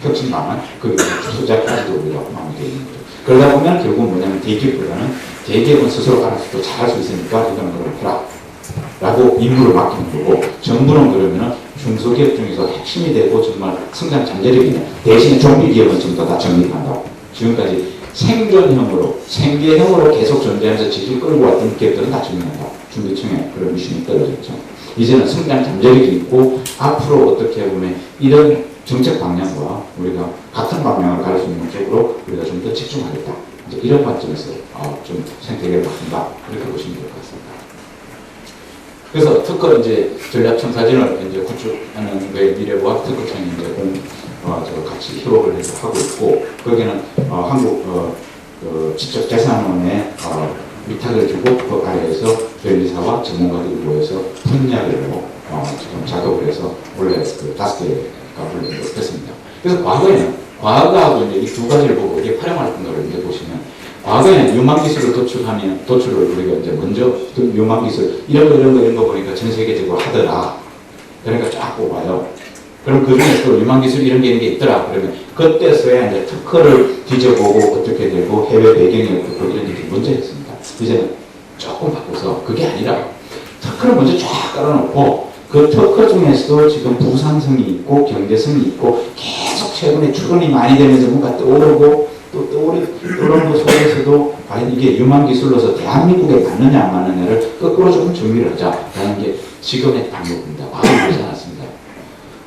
혁신 방안 그 주소자까지도 우리가 마무리되어 있는 거죠. 그러다 보면 결국 뭐냐면 대기업보다는 대기업은 스스로 알아서 또 잘할 수 있으니까 이거는 그걸 해라 라고 임무를 맡기는 거고 정부는 그러면 중소기업 중에서 핵심이 되고 정말 성장 잠재력이 있는 대신에 좀비기업은 전부 다 정리한다. 지금까지 생계형으로 계속 존재하면서 질질 끌고 왔던 기업들은 다 정리한다. 중기층에 그런 미션이 떨어졌죠. 이제는 성장 잠재력이 있고 앞으로 어떻게 보면 이런 정책 방향과 우리가 같은 방향을 갈 수 있는 쪽으로 우리가 좀 더 집중하겠다. 이제 이런 관점에서 좀 생태계를 바꾼다. 이렇게 보시면 될 것 같습니다. 그래서 특허 이제 전략청사진을 이제 구축하는 게 미래부와 특허청이 이제 같이 협업을 해서 하고 있고 거기는 한국 지적재산원에 위탁을 주고 그 아래에서 변리사와 전문가들이 모여서 분야별로 지금 작업을 해서 원래 그 5개가 분류됐습니다. 그래서 과거하고 이제 이 두 가지를 보고 이게 활용할 거를 이제 보시면 과거에는 유망기술을 도출을 우리가 이제 먼저 유망기술 이런 거 보니까 전 세계적으로 하더라. 그러니까 쫙 뽑아요. 그럼 그 중에 또 유망기술 이런 게 있더라. 그러면 그때서야 이제 특허를 뒤져보고 어떻게 되고 해외 배경이 어떻고 이런 게 먼저 했습니다. 이제는 조금 바꿔서 그게 아니라 특허를 먼저 쫙 깔아놓고 그 특허 중에서도 지금 부상성이 있고 경제성이 있고 계속 최근에 출원이 많이 되면서 뭔가 떠오르고 또 떠오르는 것 속에서도 과연 이게 유망 기술로서 대한민국에 맞느냐 안 맞느냐를 거꾸로 조금 정리를 하자라는 게 지금의 방법입니다. 과거는 그렇지 않았습니다.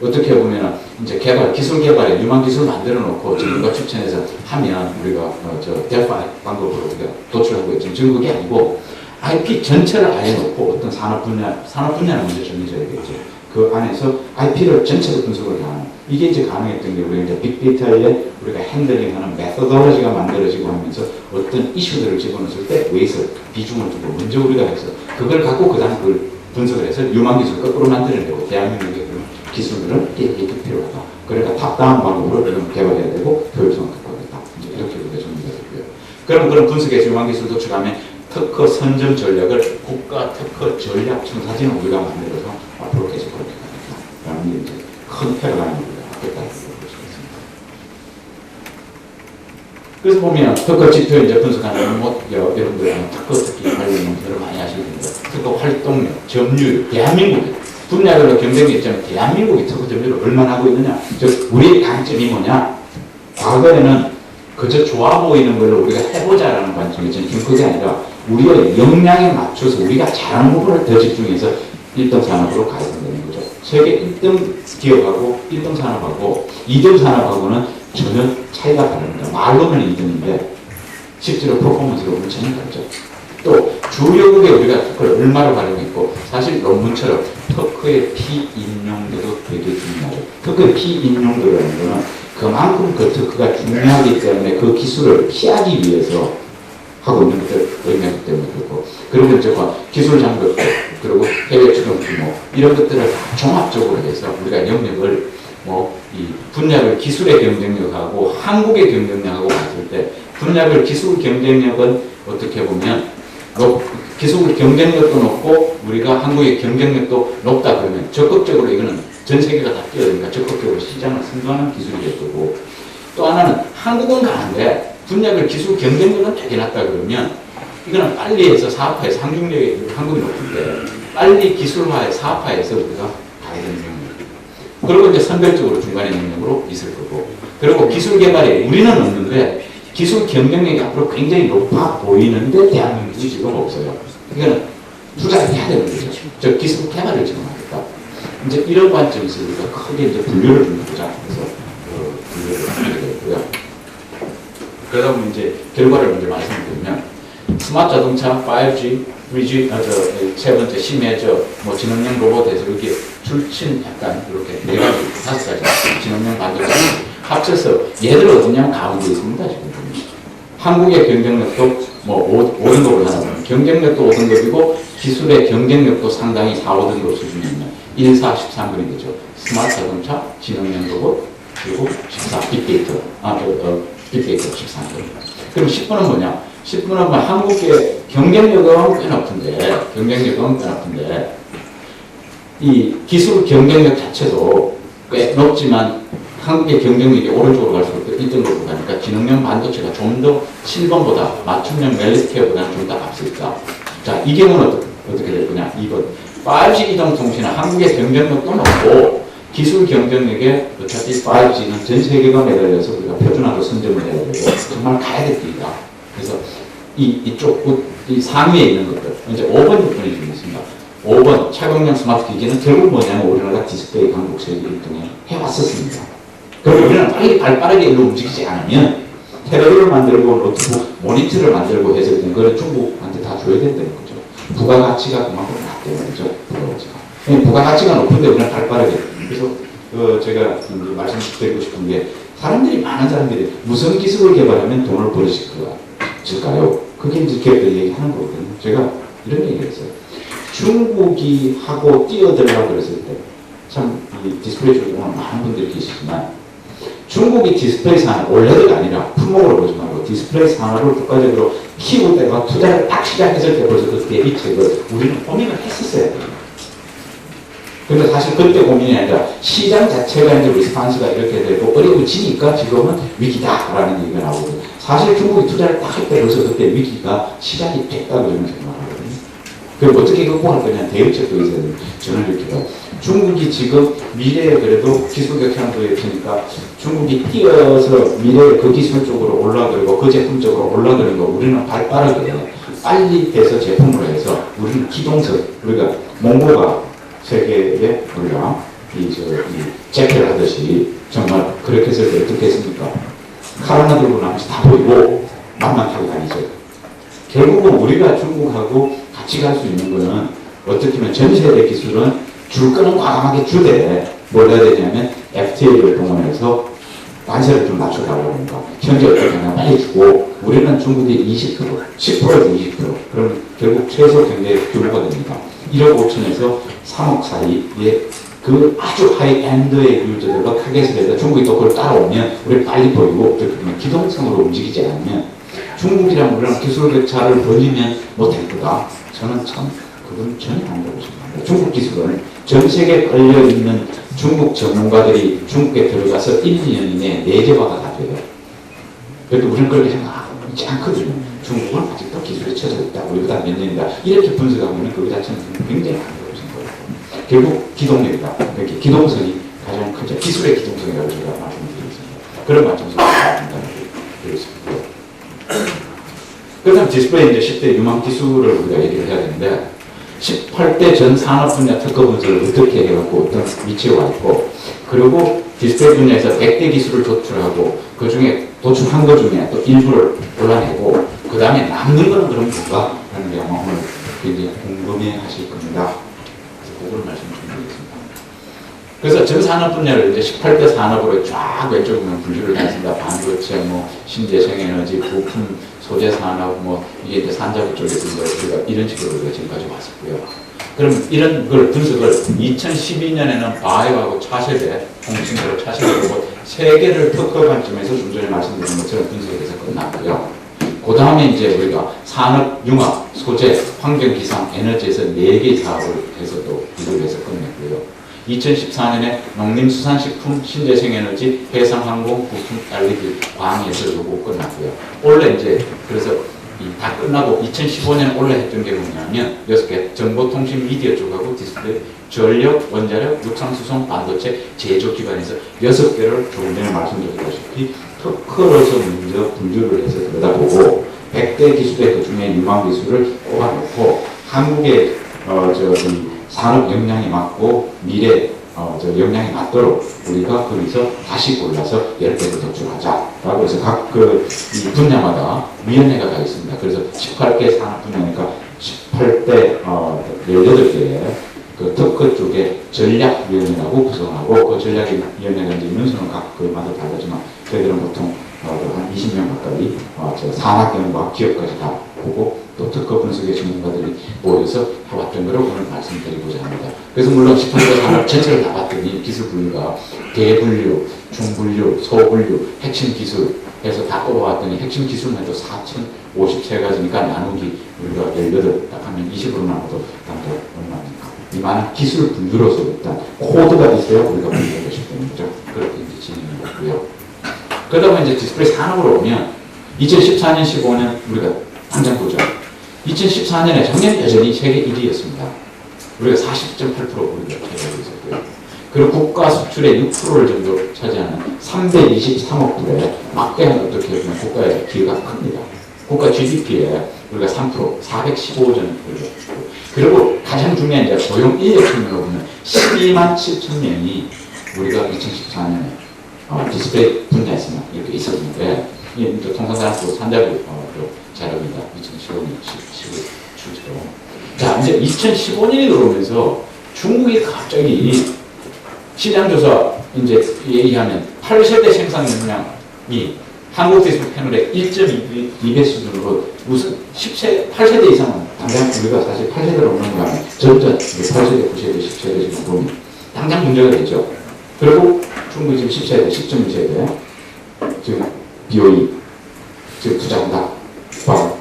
어떻게 보면은 이제 기술 개발에 유망 기술 만들어 놓고 정부가 추천해서 하면 우리가 저 델파 방법으로 우리가 도출하고 있지만 지금 그게 아니고 IP 전체를 아예 놓고 어떤 산업 분야는 먼저 정해져야겠죠. 그 안에서 IP를 전체로 분석을 하는 이게 이제 가능했던 게 우리가 이제 빅데이터에 우리가 핸들링하는 메소돌로지가 만들어지고 하면서 어떤 이슈들을 집어넣었을 때 웨이트 비중을 두고 먼저 우리가 해서 그걸 갖고 그다음 그걸 분석을 해서 유망 기술 거꾸로 만들어내고 대한민국의 그런 기술들은 이게 필요하다. 그러니까 탑다운 방법으로 개발해야 되고 교육성을 갖고야겠다. 이제 이렇게 우리가 정리가 되고요. 그럼 그런 분석에서 유망 기술 도출하면 특허 선정 전략을 국가 특허 전략 청사진을 우리가 만들어서 앞으로 계속 그렇게 가겠다. 라는 게 이제 큰 패러다임을 우리가 갖겠다고 볼 수 있습니다. 그래서 보면 특허 지표 이제 분석하는 뭐 여러분들은 특허 특기 관련 문제를 많이 하실 텐데 특허 활동력, 점유율, 대한민국이 분야별로 경쟁이 있지만 대한민국이 특허 점유율을 얼마나 하고 있느냐. 즉 우리의 강점이 뭐냐. 과거에는 그저 좋아 보이는 걸 우리가 해보자라는 관점이지 그게 아니라 우리의 역량에 맞춰서 우리가 잘하는 부분을 더 집중해서 1등 산업으로 가야 된다는 거죠. 세계 1등 기업하고 1등 산업하고 2등 산업하고는 전혀 차이가 다릅니다. 말로는 2등인데 실제로 퍼포먼스로 보면 전혀 다르죠. 또 주요국에 우리가 특허를 얼마로 활용했고 사실 논문처럼 특허의 피인용도도 되게 중요하죠. 특허의 피인용도라는 거는 그만큼 그 특허가 중요하기 때문에 그 기술을 피하기 위해서 하고 있는 것들 의미하기 때문에 그렇고 그리고 이제 기술 장벽 그리고 해외 출력 규모 이런 것들을 다 종합적으로 해서 우리가 영역을 뭐 이 분야별 기술의 경쟁력하고 한국의 경쟁력하고 봤을 때 분야별 기술 경쟁력은 어떻게 보면 기술 경쟁력도 높고 우리가 한국의 경쟁력도 높다 그러면 적극적으로 이거는 전 세계가 다 뛰어드니까 적극적으로 시장을 선도하는 기술이 될 거고 또 하나는 한국은 가는데 분야별 기술 경쟁력은 되게 낮다 그러면 이거는 빨리 해서 사업화해서 상중력이 한국이 높을 때 빨리 기술화해 사업화해서 우리가 가야 되는 경우입니다. 그리고 이제 선별적으로 중간에 능력으로 있을 거고 그리고 기술 개발에 우리는 없는데 기술 경쟁력이 앞으로 굉장히 높아 보이는데 대한민국이 지금 없어요. 이거는 투자를 해야 되는 거죠. 저 기술 개발을 지금 하겠다. 이제 이런 관점에서 우리가 크게 이제 분류를 좀 보자. 그래서 분류를 하게 되고요. 그러다 보면 이제 결과를 먼저 말씀드리면 스마트 자동차, 5G, 3G, 세 번째 심해 뭐 지능형 로봇에서 이렇게 줄친 약간 이렇게 네 가지, 다섯 가지 지능형 반도체 합쳐서 얘들 어디냐면 가운데 있습니다. 지금 한국의 경쟁력도 뭐 5등급을 하나 경쟁력도 5등급이고 기술의 경쟁력도 상당히 4, 5등급 수준이 있는 1, 4, 13분이 되죠. 스마트 자동차, 지능형 로봇, 그리고 14, 빅데이터, 빅데이터 13분. 그럼 10분은 뭐냐? 10분은 뭐 한국의 경쟁력은 꽤 높은데, 이 기술 경쟁력 자체도 꽤 높지만 한국의 경쟁력이 오른쪽으로 갈수록 1등으로 가니까 지능형 반도체가 좀 더 7번보다 맞춤형 멜리케어보다는 좀 더 앞서 있다. 자, 이 경우는 어떻게 될 거냐? 2번. 5G 이동 통신은 한국의 경쟁력도 높고 기술 경쟁력에 어차피 5G는 전 세계가 매달려서 우리가 표준화로 선점을 해야 되고 정말 가야 될 길이다. 그래서 이 상위에 있는 것들 이제 5번, 6번이 좀 있습니다. 5번 차광용 스마트 기기는 결국 뭐냐면 우리나라가 디스플레이 강국 세계 1등에 해왔었습니다. 그리고 우리는 빨리 발빠르게 일로 움직이지 않으면 테레비를 만들고 노트북, 모니터를 만들고 해서 그걸 중국한테 다 줘야 된다는 거죠. 부가가치가 그만큼 낮다는 거죠. 부가가치가 높은데 우리는 발빠르게. 그래서 제가 말씀드리고 싶은 게 많은 사람들이 무슨 기술을 개발하면 돈을 벌어질까요? 그게 이제 기업들이 얘기하는 거거든요. 제가 이런 얘기를 했어요. 중국이 하고 뛰어들려고 그랬을 때 참 이 디스플레이 쪽에 오늘 많은 분들이 계시지만 중국이 디스플레이 산업, 올레드가 아니라 품목으로 보지 말고 디스플레이 산업을 국가적으로 키울 때가 투자를 딱 시작했을 때 벌써 그 대비책을 우리는 고민을 했었어야 돼요. 근데 사실 그때 고민이 아니라 시장 자체가 이제 리스판스가 이렇게 되고 어려워지니까 지금은 위기다라는 얘기가 나오거든요. 사실 중국이 투자를 딱 할 때 벌써 그때 위기가 시작이 됐다고 저는 생각하거든요. 그럼 어떻게 극복할 거냐 대응책도 있어야 돼요. 저는 이렇게 봐요. 중국이 지금 미래에 그래도 기술 격향도에 있으니까 중국이 뛰어서 미래에 그 기술 쪽으로 올라가고 그 제품 쪽으로 올라가는 거 우리는 빠르게 빨리 해서 제품으로 해서 우리는 기동성 우리가 몽고가 세계에 우리가 이 재패를 하듯이 정말 그렇게 해서 어떻게 했습니까? 칼 하나 들고 나머지 다 보이고 만만 타고 다니죠. 결국은 우리가 중국하고 같이 갈 수 있는 거는 어떻게 보면 전 세대 기술은 줄 거는 과감하게 주되 뭘 해야 되냐면 FTA를 동원해서 관세를 좀 낮춰달라고 합니다. 현재 어떻게 하냐 빨리 주고 우리는 중국이 20%, 10%에서 20% 그럼 결국 최소 경제 규모가 됩니다. 1억 5천에서 3억 사이에 그 아주 하이엔드의 유저들과 타겟을 해서 중국이 또 그걸 따라오면 우리 빨리 보이고 어떻게 보면 기동성으로 움직이지 않으면 중국이랑 우리랑 기술 격차를 벌리면 못할 거다. 저는 참 그건 전혀 아니라고 생각합니다. 중국 기술은 전 세계에 걸려있는 중국 전문가들이 중국에 들어가서 1, 2년 이내에 4개화가 다 돼요. 그래도 우리는 그렇게 생각하지 않거든요. 중국은 아직도 기술에 처져 있다. 우리보다 몇 년이다. 이렇게 분석하면 그거 자체는 굉장히 아니라고 생각합니다. 결국 기동력이다. 이렇게 기동성이 가장 크죠. 기술의 기동성이라고 제가 말씀드리겠습니다. 그런 관점에서 판단을 드리겠습니다. 그 다음 디스플레이 이제 10대 유망 기술을 우리가 얘기를 해야 되는데 18대 전 산업 분야 특허 분석을 어떻게 해갖고 어떤 위치에 와 있고 그리고 디스플레이 분야에서 100대 기술을 도출하고 그 중에 도출한 것 중에 또 일부를 골라내고 그 다음에 남는 거는 그럼 뭔가 하는 게 아마 오늘 굉장히 궁금해 하실 겁니다. 그래서 그거를 말씀드리겠습니다. 그래서 전 산업 분야를 이제 18대 산업으로 쫙 왼쪽에 보면 분류를 했습니다. 반도체, 뭐 신재생에너지, 부품, 소재 산업, 뭐 이게 이제 산자부 쪽에 있는 거 우리가 이런 식으로 우리가 지금까지 왔었고요. 그럼 이런 걸 분석을 2012년에는 바이오하고 차세대, 공신으로 차세대로 세 개를 특허 관점에서 좀 전에 말씀드린 것처럼 분석해서 끝났고요. 그 다음에 이제 우리가 산업, 융합, 소재, 환경, 기상, 에너지에서 4개의 사업을 해서 또 비교를 해서 끝냈고요. 2014년에 농림수산식품, 신재생에너지, 해상항공, 부품, LED, 광에서 요거 끝났고요. 원래 이제 그래서 다 끝나고 2015년에 원래 했던 게 뭐냐면 6개 정보통신 미디어 쪽하고 디스플레이, 전력, 원자력, 육상수송, 반도체, 제조 기반에서 6개를 조금 전에 말씀드렸다시피 특허로서 먼저 분류를 해서 들여다보고 100대 기술의 그 중에 유망 기술을 꼽아놓고 한국의 산업 역량이 맞고 미래 역량이 맞도록 우리가 거기서 다시 골라서 10개를 도출하자라고 해서 각 이 분야마다 위원회가 다 있습니다. 그래서 18개 산업 분야니까 18대 18개의 그 특허 쪽에 전략위원회라고 구성하고 그 전략위원회가 이제 문서는 각 그마다 다르지만 저희들은 보통 한 20명 가까이 산학연과 기업까지 다 보고 또 특허 분석의 전문가들이 모여서 해왔던 거를 오늘 말씀드리고자 합니다. 그래서 물론 18대 산업 전체를 다 봤더니 기술 분류가 대분류, 중분류, 소분류, 핵심 기술 해서 다 꼽아봤더니 핵심 기술만 해도 4,053가지니까 나누기 우리가 18 딱 하면 20으로 나눠도 남자 얼마입니까? 이 많은 기술 분류로서 일단 코드가 있어야 우리가 분류를 하실 수 있는 거죠. 그렇게 이제 진행이 됐고요. 그러다 이제 디스플레이 산업으로 오면 2014년, 15년 우리가 당장 보죠. 2014년에 작년 여전히 세계 1위였습니다. 우리가 40.8% 우리가 차지하고 있었고요. 그리고 국가 수출의 6%를 정도 차지하는 323억 불에 막대한 어떻게 보면 국가의 기여가 큽니다. 국가 GDP에 우리가 3%, 415조 원 그리고 가장 중요한 이제 고용 인력 측면으로 보면 12만 7천 명이 우리가 2014년에 디스플레이 분야에서만 이렇게 있었는데 이게 통상산업부 산자부 자료입니다. 2015년 10월 출처로. 자, 이제 2015년이 들어오면서 중국이 갑자기 시장조사 이제 얘기하면 8세대 생산 역량이 한국 디스플레이 패널의 1.2배 수준으로 무슨 8세대 이상은 당장 우리가 사실 8세대로 오는 거 하면 점점 8세대, 9세대, 10세대 지금 보면 당장 문제가 되죠. 그리고 중국이 지금 10세대, 10.2세대 지금 BOE 지금 투자한다.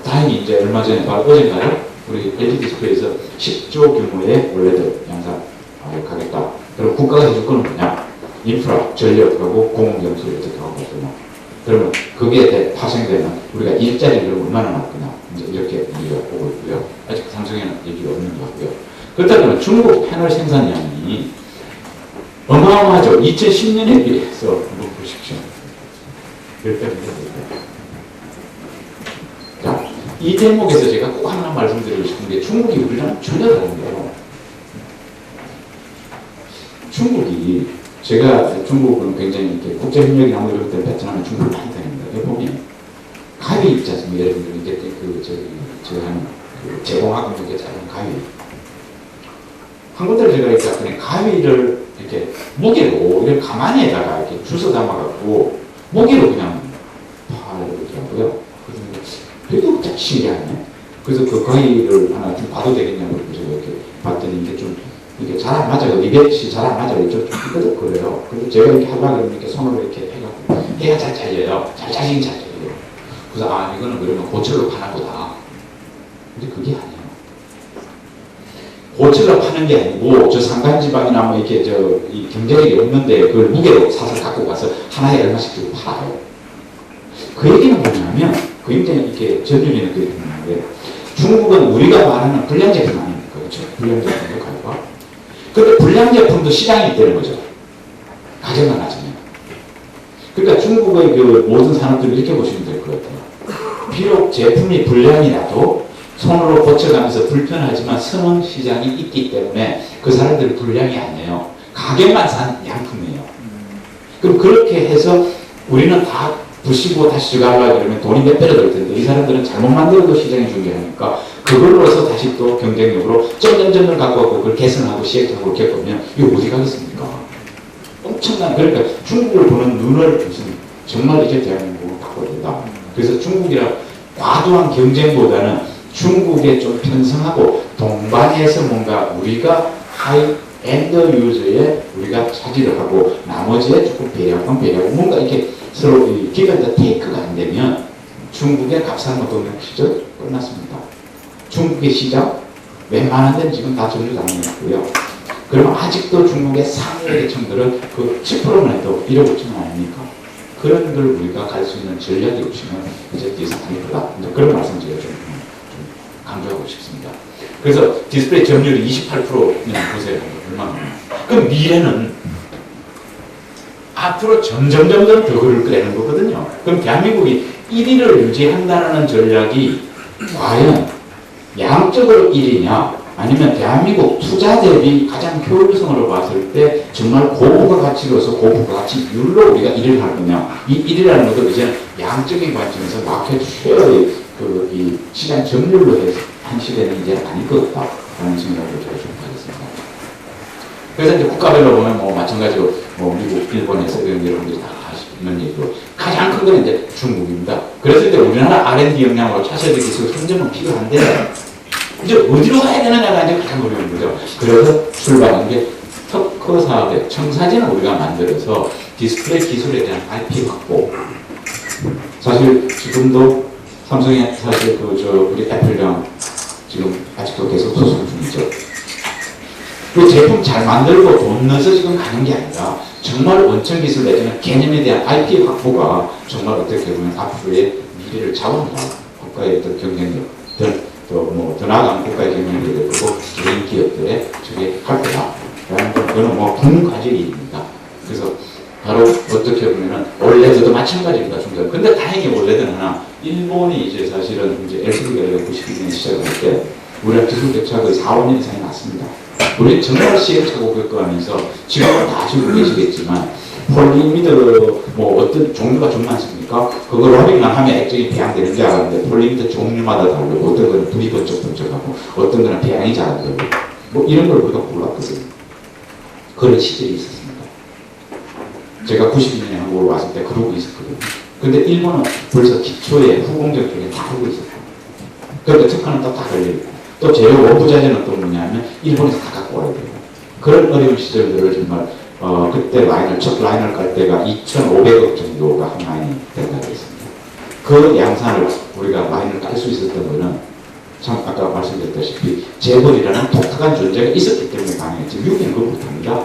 다행히 이제 얼마 전에 바로 어젠가요? 우리 LG 디스플레이에서 10조 규모의 원래도 양산하겠다. 그리고 국가가 해줄 거는 뭐냐? 인프라, 전력하고 공공경수를 어떻게 하고 있구나. 그러면 거기에 파생되는 우리가 일자리를 얼마나 낳거나 이제 이렇게 우리가 보고 있고요. 아직 삼성에는 얘기가 없는 거고요. 그렇다면 중국 패널 생산량이 어마어마하죠. 2010년에 비해서 한번 보십시오. 몇 배입니다. 자, 이 대목에서 제가 꼭 하나 말씀드리고 싶은 게 중국이 우리랑 전혀 다른데요. 중국이 제가 중국은 굉장히 이렇게 국제협력이 나오고 이럴 때 베트남은 중국을 많이 다닙니다. 해보면 가위 있지 않습니까? 여러분들 이제 제가 하는 제공하고 이렇게 자른 가위. 한 군데를 제가 이렇게 봤더니 가위를 이렇게 무게로 이렇게 가만히에다가 이렇게 주워 담아갖고 무게로 그냥 팔더라고요. 그래도 참 신기하네. 그래서 그 가위를 하나 좀 봐도 되겠냐고 제가 이렇게 봤더니 이게 좀 이게 잘 안 맞아요. 리벳이 잘 안 맞아요. 좀 삐끗거려요. 그래서 제가 이렇게 하려고 그러면 이렇게 손으로 이렇게 해갖고 해야 잘 잘려요. 잘 잘리긴 잘 잘려요. 그래서 아 이거는 그러면 고철로 파나 보다. 근데 그게 아니에요. 고철로 파는 게 아니고 저 산간지방이나 뭐 이렇게 이 경쟁력이 없는데 그걸 무게로 사서 갖고 가서 하나에 얼마씩 주고 팔아요. 그 얘기는 뭐냐면 굉장히 이렇게 전륜에는 그 얘기는 있는데 중국은 우리가 말하는 불량 제품 아닙니까? 그렇죠? 불량 제품도 가져와. 근데 불량 제품도 시장이 있다는 거죠. 가격만 낮으면. 그러니까 중국의 그 모든 산업들을 이렇게 보시면 될 것 같아요. 비록 제품이 불량이라도 손으로 고쳐가면서 불편하지만 선원 시장이 있기 때문에 그 사람들은 불량이 아니에요. 가격만 산 양품이에요. 그럼 그렇게 해서 우리는 다 부시고 다시 들어가려고 그러면 돈이 몇 배로 들 텐데 이 사람들은 잘못 만들어도 시장에 중개하니까 그걸로서 다시 또 경쟁력으로 점점점을 갖고 왔고 그걸 개선하고 시행착오를 겪으면 이거 어디 가겠습니까? 엄청난 그러니까 중국을 보는 눈을 무슨 정말 이제 대한민국을 바꿔야 된다. 그래서 중국이랑 과도한 경쟁보다는 중국에 좀 편성하고 동반해서 뭔가 우리가 하이 엔드 유저에 우리가 차지를 하고 나머지에 조금 배려하고 뭔가 이렇게 서로 기브 앤 테이크가 안 되면 중국의 값싼 노동력 시절 끝났습니다. 중국의 시장 웬만한 데는 지금 다 전류당했고요. 그러면 아직도 중국의 상위 계층들은 그 10%만 해도 1억 5천원 아닙니까? 그런 걸 우리가 갈 수 있는 전략이 없으면 이제 더 이상 아니구나. 그런 말씀 제가 좀 강조하고 싶습니다. 그래서 디스플레이 점유율이 28%면 보세요. 얼마나. 그럼 미래는 앞으로 점점 더 그걸 끌어내는 거거든요. 그럼 대한민국이 1위를 유지한다는 전략이 과연 양적으로 1위냐 아니면 대한민국 투자 대비 가장 효율성으로 봤을 때 정말 고부가 가치로서 고부가 가치율로 우리가 1위를 할 거냐. 이 1위라는 것도 이제는 양적인 관점에서 마켓 쉐어의 이 시장 점유율로 해서 한 시대는 이제 아닐 것 같다라는 생각을 제가 좀 하겠습니다. 그래서 이제 국가별로 보면 뭐 마찬가지로 뭐 미국, 일본에서 이런 여러분들이 다 아시는 얘기고 가장 큰 건 이제 중국입니다. 그래서 이제 우리나라 R&D 역량으로 차세대 기술 선점은 필요한데 이제 어디로 가야 되느냐가 이제 가장 어려운 거죠. 그래서 출발한 게 특허 사업에 청사진을 우리가 만들어서 디스플레이 기술에 대한 IP 확보. 사실 지금도 삼성이 사실 우리 애플이랑 지금 아직도 계속 소송 중이죠. 그 제품 잘 만들고 돈 넣어서 지금 가는 게 아니라 정말 원천 기술 내지는 개념에 대한 IP 확보가 정말 어떻게 보면 앞으로의 미래를 잡아온다. 국가의 어떤 경쟁력들 또 더 나아가는 국가의 경쟁력을 그리고 개인 기업들의 저게 할 거다. 라는 그거는 뭐 분과적 일입니다. 그래서 바로 어떻게 보면은 원래도 마찬가지입니다. 중간. 근데 다행히 원래는 하나 일본이 이제 사실은 이제 LCD가 92년에 시작할 때 우리가 기술 격차가 거의 4, 5년 이상이 났습니다. 우리 정말 시행착오 겪어가면서 지금은 다 아시고 계시겠지만 폴리미드 뭐 어떤 종류가 좀 많습니까? 그걸 러빙만 하면 액정이 배양되는 줄 알았는데 폴리미드 종류마다 다르고 어떤 거는 불이 번쩍번쩍하고 어떤 거는 배양이 잘 안 되고 뭐 이런 걸 우리가 몰랐거든요. 그런 시절이 있었습니다. 제가 92년에 한국으로 왔을 때 그러고 있었거든요. 근데 일본은 벌써 기초에 후공정 쪽에 다 하고 있었고 그런데 특허는 또 다 걸리고 또 재료 원부자재는 또 뭐냐면 일본에서 다 갖고 와야 되고 그런 어려운 시절들을 정말 그때 첫 라인을 깔 때가 2,500억 정도가 한 라인이 된다고 했습니다. 그 양산을 우리가 라인을 깔 수 있었던 거는 참 아까 말씀드렸다시피 재벌이라는 독특한 존재가 있었기 때문에 가능했지 미국은 그걸 못합니다.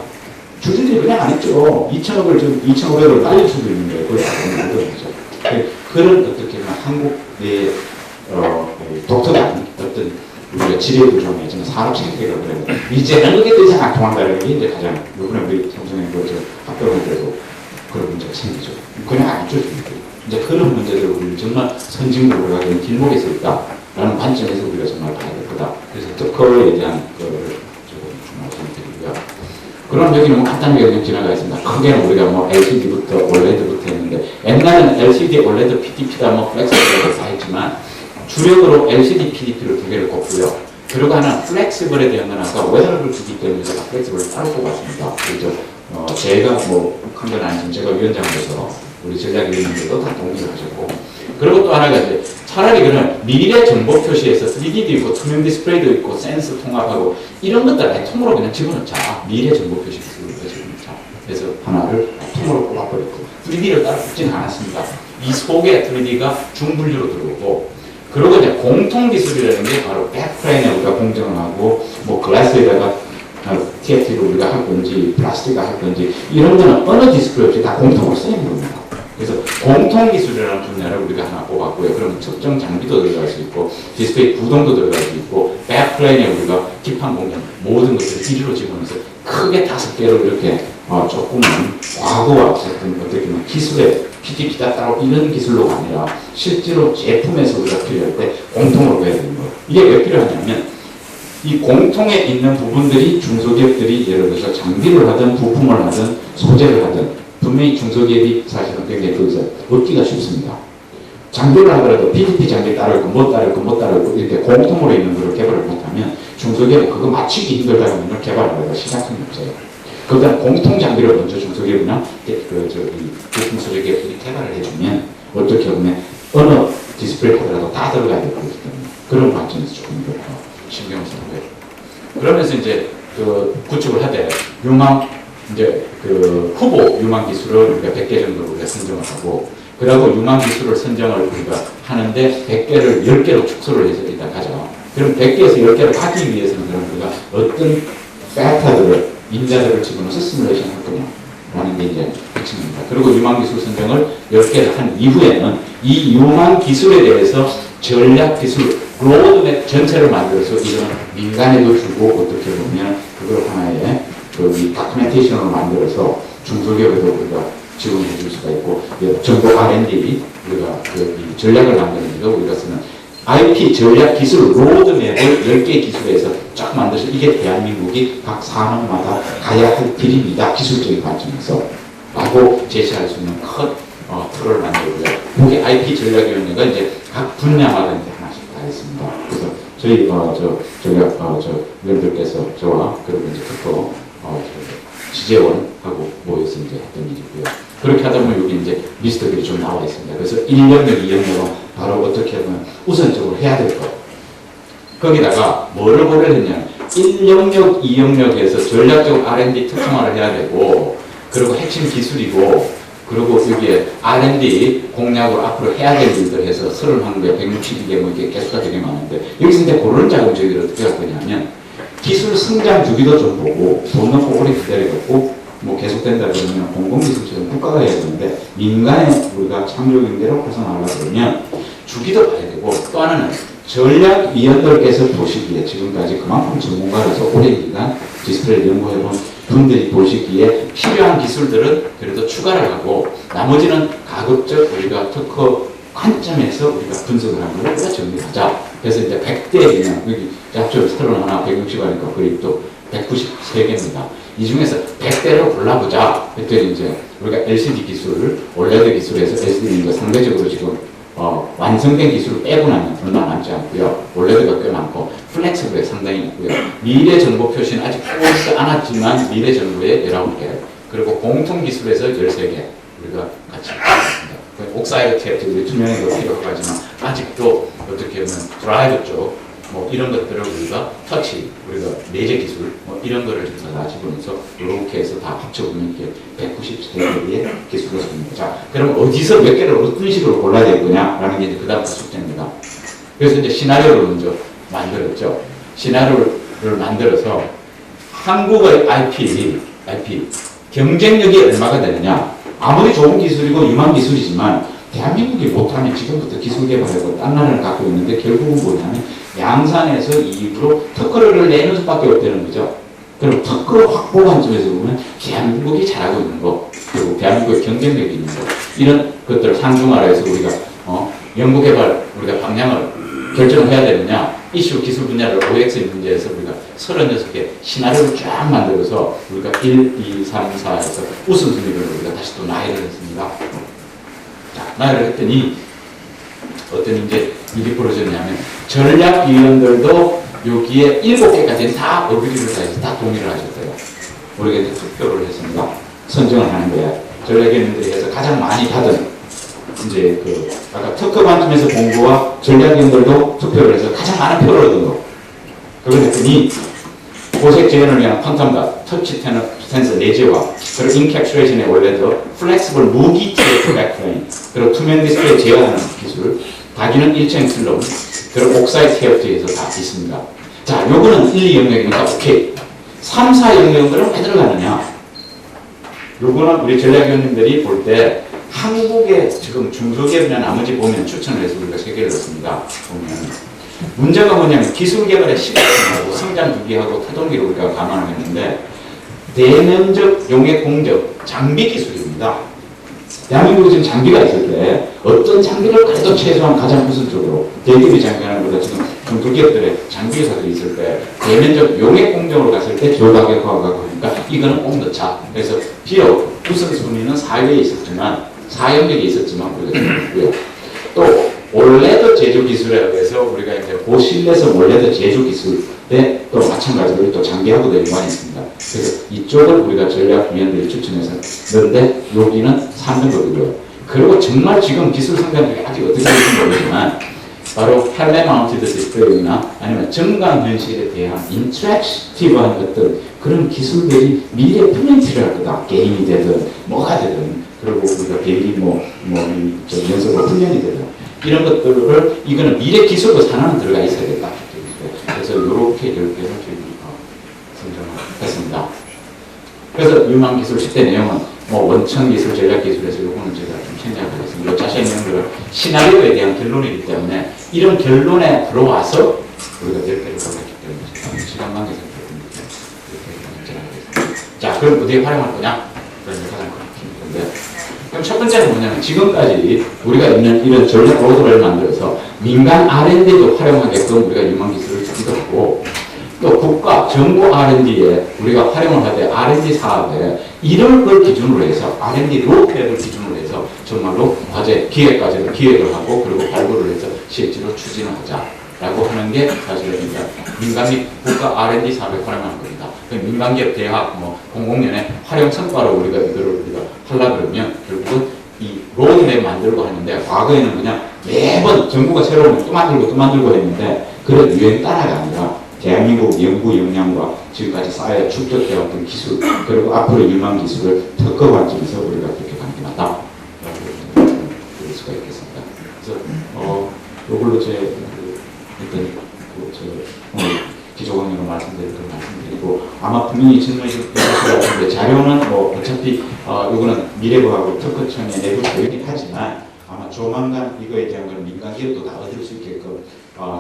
주주들이 그냥 안 했죠. 2,500을 날릴 수도 있는 거예요. 그걸 안 하는 거죠. 그런 어떻게 보면 한국 내 독특한 어떤 우리가 지뢰 구조에서는 산업 생태계가 그래요. 이제 어느 게 더 이상 안 통한다는 게 이제 가장 요번에 우리 삼성의 그 합병할 때도 그런 문제가 생기죠. 그냥 안 줄입니다. 이제 그런 문제들을 우리 정말 선진국으로 가는 길목에 서 있다라는 관점에서 우리가 정말 봐야 될 거다. 그래서 특허에 대한 거를 조금 말씀드리고요. 그럼 여기는 뭐 간단하게 그냥 지나가 있습니다. 크게는 우리가 뭐 LCD부터 OLED부터 했는데 옛날에는 LCD, OLED, PDP다 뭐 플렉스블도 다 했지만 주력으로 LCD, PDP를 두 개를 꼽고요. 그리고 하나 플렉스블에 대한 건 아까 웨더블 주기 때문에 제가 플렉스블을 따로 꼽았습니다. 그래서 제가 뭐 한 건 아니지만 제가 위원장으로서 우리 전략위원님들도 다 동의를 하셨고 그리고 또 하나가 이제 차라리 그런 미래 정보 표시에서 3D도 있고 투명 디스플레이도 있고 센스 통합하고 이런 것들 다 통으로 그냥 집어넣자. 미래 정보 표시 기술을 집어넣자. 그래서 하나를 통으로 꼽아버렸고 3D를 따로 붙지는 않았습니다. 이 속에 3D가 중분류로 들어오고 그리고 이제 공통 기술이라는 게 바로 백플레인에 우리가 공정을 하고 뭐 글라스에다가 TFT로 우리가 할 건지 플라스틱을 할 건지 이런 거는 어느 디스플레이 없이 다 공통으로 쓰이는 겁니다. 그래서 공통 기술이라는 분야를 우리가 하나 뽑았고요. 그러면 특정 장비도 들어갈 수 있고 디스플레이 구동도 들어갈 수 있고 백플레인에 우리가 기판 공정 모든 것들을 이리로 집어넣어서 크게 5개로 이렇게 조금은 과거와 어쨌든 어떻게 보면 기술의 PDP다 따로 이런 기술로가 아니라 실제로 제품에서 우리가 필요할 때 공통으로 해야 되는 거예요. 이게 왜 필요하냐면 이 공통에 있는 부분들이 중소기업들이 예를 들어서 장비를 하든 부품을 하든 소재를 하든 분명히 중소기업이 사실은 굉장히 거기서 얻기가 쉽습니다. 장비를 하더라도 PDP 장비 따르고 뭐 따르고 뭐 따르고 이렇게 공통으로 있는 걸 개발을 못하면 중소기업은 그거 맞추기 힘들다 보면 개발을 해도 시작성이 없어요. 그러다 공통 장비를 먼저 중소기업이나 부품 소재 기업들이 개발을 해주면 어떻게 보면 어느 디스플레이 하더라도 다 들어가야 되기 때문에 그런 관점에서 조금 더 신경을 쓰는 거예요. 그러면서 이제 그 구축을 하되 유망 이제 그 후보 유망 기술을 우리가 100개 정도로 우리가 선정을 하고 그리고 유망 기술을 선정을 우리가 하는데 100개를 10개로 축소를 해서 일단 가죠. 그럼 100개에서 10개를 가기 위해서는 그럼 우리가 어떤 팩터들을 인자들을 집어넣어서 시뮬레이션 할 거냐 라는 게 이제 핵심입니다. 그리고 유망 기술 선정을 10개를 한 이후에는 이 유망 기술에 대해서 전략 기술 로드맵 전체를 만들어서 이런 민간에도 주고 어떻게 보면 그걸 하나의 그 다큐멘테이션으로 만들어서 중소기업에도 우리가 지원해 줄 수가 있고 정보 R&D 우리가 그 전략을 만드는 거 우리가 쓰는 IP 전략 기술 로드맵을 10개의 기술에서 쫙 만들어서 이게 대한민국이 각 산업마다 가야 할 길입니다. 기술적인 관점에서 라고 제시할 수 있는 큰 틀을 만들고요. 그게 IP 전략위원회가 이제 각 분야마다 이제 하나씩 다 있습니다. 그래서 저희 위원들께서 저와 그리고 이제 특허 지재원하고 모여서 이제 했던 일이고요. 그렇게 하다 보면 여기 이제 리스트들이 좀 나와 있습니다. 그래서 1영역, 2영역은 바로 어떻게 하면 우선적으로 해야 될 것. 거기다가 뭐를 고려를 했냐면 1영역, 2영역에서 전략적 R&D 특성화를 해야 되고 그리고 핵심 기술이고 그리고 여기에 R&D 공략으로 앞으로 해야 될 일들 해서 31개, 162개 뭐 이렇게 개수가 되게 많은데 여기서 이제 고르는 자금 저희들이 어떻게 할 거냐면 기술 성장 주기도 좀 보고 돈 넣고 오래 기다리고 뭐 계속된다 그러면 공공기술처럼 국가가 해야 되는데 민간에 우리가 창조경제로 구성하려고 그러면 주기도 봐야 되고 또 하나는 전략위원들께서 보시기에 지금까지 그만큼 전문가라서 오랜 기간 디스플레이를 연구해본 분들이 보시기에 필요한 기술들은 그래도 추가를 하고 나머지는 가급적 우리가 특허 관점에서 우리가 분석을 하는 걸 우리가 정리하자. 그래서 이제 100대이면 여기 약점 서론 하나 160하니까 거의 또 193개입니다. 이 중에서 100대로 골라보자. 그랬더니 이제 우리가 LCD 기술, OLED 기술에서 LCD는 상대적으로 지금 완성된 기술을 빼고 나면 얼마 남지 않고요. OLED가 꽤 많고 플렉스블에 상당히 있고요. 미래 정보 표시는 아직 오지 않았지만 미래 정보에 19개 그리고 공통 기술에서 13개 우리가 같이 있습니다. 옥사이드 탭, 우리 투명한 거 필요하지만 아직도 어떻게 보면 드라이브 쪽 뭐 이런 것들을 우리가 터치, 우리가 내재 기술 뭐 이런 거를 해서 다 집어넣어서 이렇게 해서 다 합쳐보면 이게 193개의 기술을 씁니다. 자, 그럼 어디서 몇 개를 어떤 식으로 골라야 될 거냐라는 게 이제 그 다음 숙제입니다. 그래서 이제 시나리오를 먼저 만들었죠. 시나리오를 만들어서 한국의 IP 경쟁력이 얼마가 되느냐. 아무리 좋은 기술이고 유망 기술이지만 대한민국이 못하면 지금부터 기술 개발하고 딴 나라를 갖고 있는데 결국은 뭐냐면 양산에서 이익으로 특허를 내는 수밖에 없다는 거죠. 그럼 특허 확보 관점에서 보면 대한민국이 잘하고 있는 거, 그리고 대한민국의 경쟁력이 있는 거, 이런 것들을 상중하라해서 우리가 연구개발 우리가 방향을 결정을 해야 되느냐, 이슈 기술 분야를 OX 문제에서 우리가 36개 시나리오를 쫙 만들어서 우리가 1, 2, 3, 4에서 우선순위를 우리가 다시 또 나열을 했습니다. 자, 나열을 했더니 어떤 이제 일이 벌어졌냐면 전략위원들도 여기에 7개까지 다 어그리를 해서 다 동의를 하셨어요. 우리가 이제 투표를 했습니다. 선정을 하는 거예요. 전략위원들이 해서 가장 많이 받은 이제 그 아까 특허 관점에서 본 거와 전략위원들도 투표를 해서 가장 많은 표를 얻은 거. 그걸 했더니 고색 재현을 위한 퀀텀과 터치 센서 내재화, 그리고 인캡츄레이션의 원래도 플렉시블 무기 테이프 백플레인, 그리고 투명 디스플레이 제어하는 기술, 다기능 일체형 슬럼, 그리고 옥사이드 테이프에서 다 있습니다. 자, 요거는 1, 2 영역이니까 오케이. 3, 4 영역들은 왜 들어가느냐? 요거는 우리 전략위원님들이 볼 때 한국의 지금 중소기업이나 나머지 보면 추천을 해서 우리가 3개를 넣습니다. 보면 문제가 뭐냐면 기술 개발의 시각화하고 성장 주기하고 타동기를 우리가 감안했는데 대면적 용액 공적 장비 기술입니다. 대한민국에 지금 장비가 있을 때 어떤 장비를 그래도 최소한 가장 우선적으로 대기업이 장비하는 것보다 지금 중소기업들의 장비 회사들이 있을 때 대면적 용액 공정으로 갔을 때 교가격화가 그러니까 이거는 꼭 넣자. 그래서 비록 우선순위는 4위에 있었지만 4영역에 있었지만 우리가 했고요. 또 올레드 제조 기술이라고 해서 우리가 이제 고실내에서 올레드 제조 기술에 또 마찬가지로 또 장비하고도 연관이 있습니다. 그래서 이쪽을 우리가 전략위원들이 추천해서 넣는데 여기는 3등급이고요. 그리고 정말 지금 기술 성장률이 아직 어떻게 될지 모르지만 바로 헬레 마운티드 디스플레이나 아니면 증강 현실에 대한 인터랙티브한 어떤 그런 기술들이 미래에 분명히 필요할 거다. 게임이 되든 뭐가 되든, 그리고 우리가 비행기 연속으로 훈련이 되든 이런 것들을 이거는 미래 기술도 산업은 들어가 있어야겠다. 그래서 이렇게 10개를 선정했습니다. 그래서 유망 기술 10대 내용은 원천 기술, 전략 기술에서 요거는 제가 좀 생략하겠습니다. 자세한 내용들은 시나리오에 대한 결론이기 때문에 이런 결론에 들어와서 우리가 10개를 선정했기 때문에 시간 관계에서 이렇게 진행하겠습니다. 자, 그럼 어디에 활용할 거냐? 그런 게 가장 큰 건데. 그럼 첫 번째는 뭐냐면 지금까지 우리가 있는 이런 전략 로드를 만들어서 민간 R&D도 활용하게끔 우리가 유망 기술을 주기도 하고 또 국가 정부 R&D에 우리가 활용을 하되 R&D 사업에 이런 걸 기준으로 해서 R&D 로드맵을 기준으로 해서 정말로 과제 기획까지는 기획을 하고 그리고 발굴을 해서 실제로 추진을 하자라고 하는 게 사실은 민간 및 국가 R&D 사업에 활용하는 겁니다. 민간기업 대학 공공연의 활용 성과로 우리가 이거를 우리가 하려 그러면 결국은 이 로드맵 만들고 하는데 과거에는 그냥 매번 정부가 새로운 걸 또 만들고 또 만들고 했는데 그런 유행 따라가 아니라 대한민국 연구 역량과 지금까지 쌓여 축적되었던 기술 그리고 앞으로 유망 기술을 특허 관점에서 우리가 그렇게 가는 게 맞다. 그럴 수가 있겠습니다. 그래서 이걸로 제 오늘 기조 강의로 말씀드릴 걸 말씀드리고 아마 분명히 질문이 있을 것 같은데 자료는 어차피 이거는 미래과학부 특허청의 내부 자료이긴 하지만 아마 조만간 이거에 대한 걸 민간 기업도 다 얻을 수 있게끔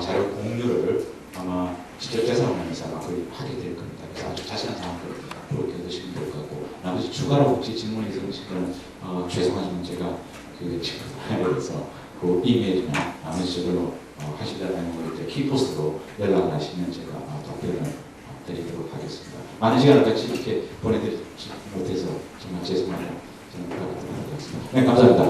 자료 공유를 아마 직접대상하면서 거의 하게 될 겁니다. 그래서 아주 자세한 사항을 그렇게 얻으시면 될 것 같고 나머지 추가로 혹시 질문이 있으시면 죄송하지만 제가 그 직분에서 그 이메일이나 나머지 저걸로 하시다는 걸 이제 키포스트로 연락을 하시면 제가 답변을 드리도록 하겠습니다. 많은 시간을 같이 이렇게 보내드리지 못해서 정말 죄송하고 저는 부탁드리겠습니다. 네, 감사합니다.